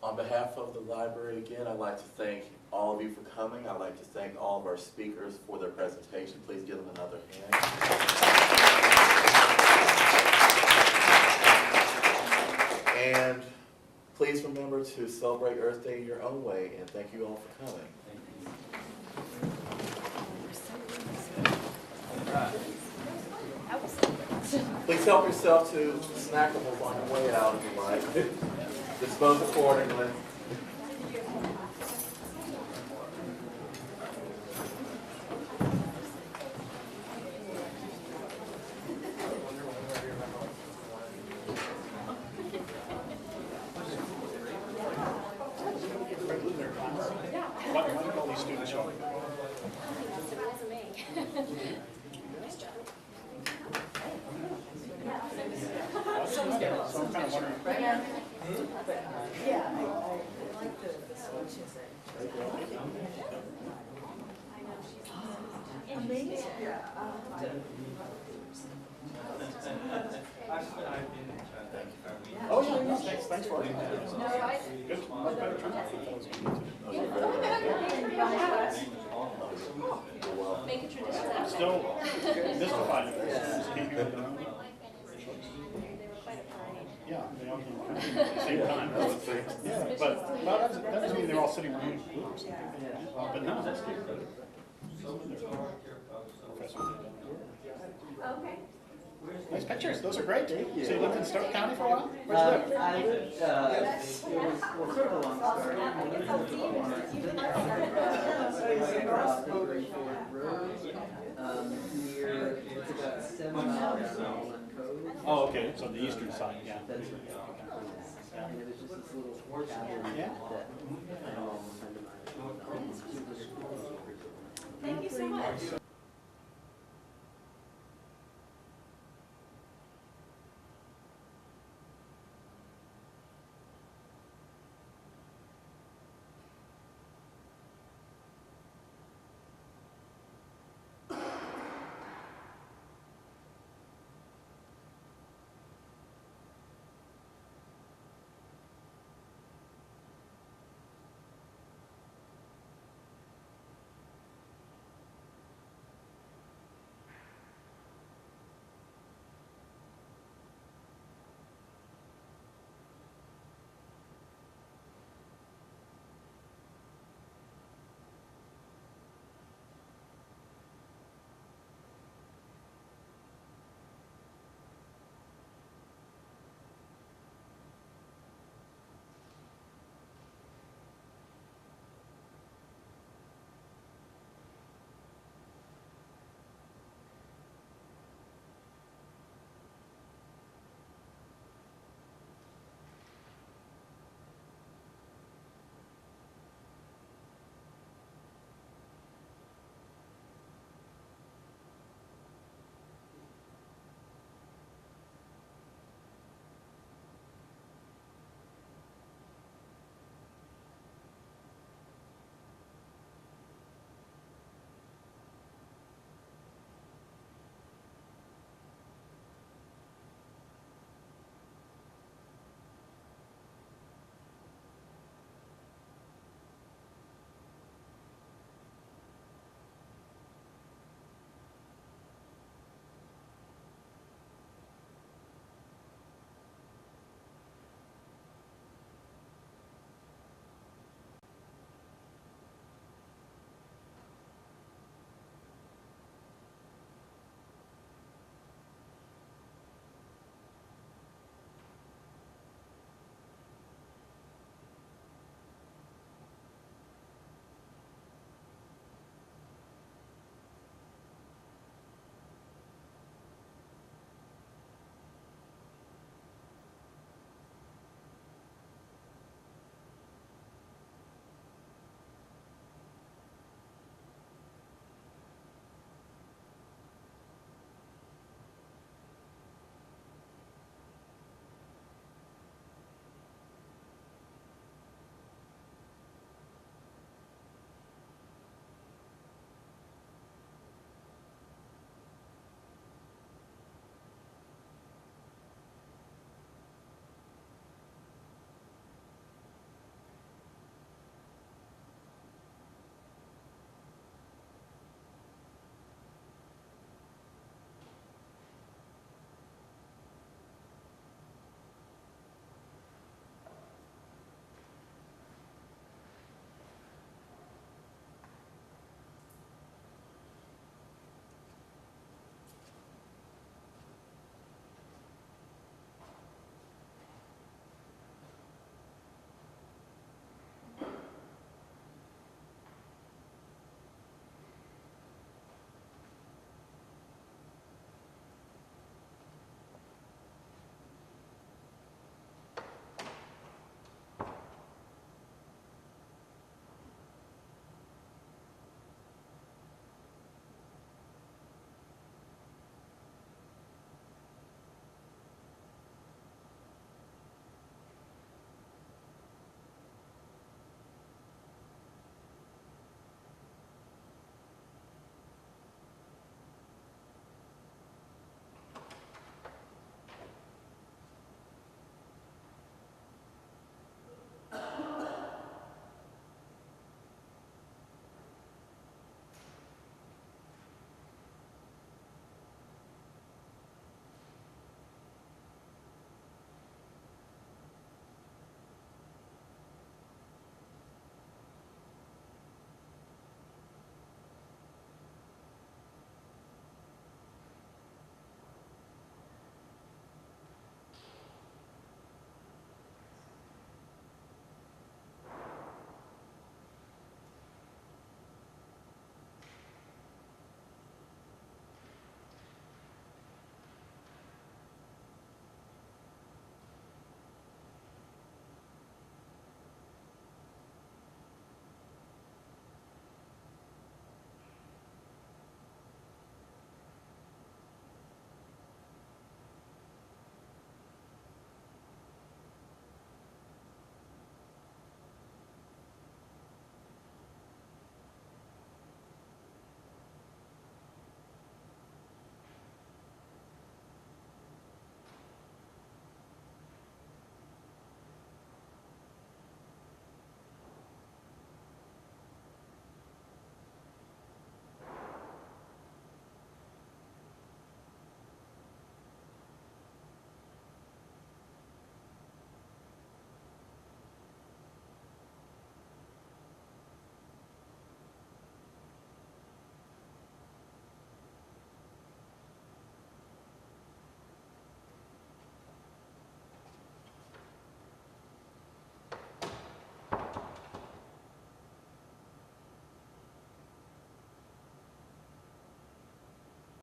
E: on behalf of the library, again, I'd like to thank all of you for coming. I'd like to thank all of our speakers for their presentation. Please give them another hand. And please remember to celebrate Earth Day in your own way, and thank you all for coming. Please help yourself to snackables on your way out if you like. Dispose accordingly.
K: So I'm kind of wondering.
J: Yeah, I like the selections that. Amazing. Yeah.
K: Oh, yeah, no, thanks for it.
J: No, I.
K: Good, much better turnout than I thought it was going to.
H: Make a tradition.
K: Still mystified.
H: They were quite a parade.
K: Yeah, they all came kind of at the same time. Yeah, but, well, that doesn't mean they're all sitting around in groups. But no, that's good. Professor did that.
H: Okay.
K: Nice pictures, those are great. So you lived in Stark County for a while? Where'd you live?
D: I lived, it was sort of a long story. Across Bakery Ford Road, near, it's about 7 miles from Holland Cove.
K: Oh, okay, so the eastern side, yeah.
D: That's right. And it was just this little cabin
K: Yeah.
D: that my mom and a friend of mine.
H: Thank you so much.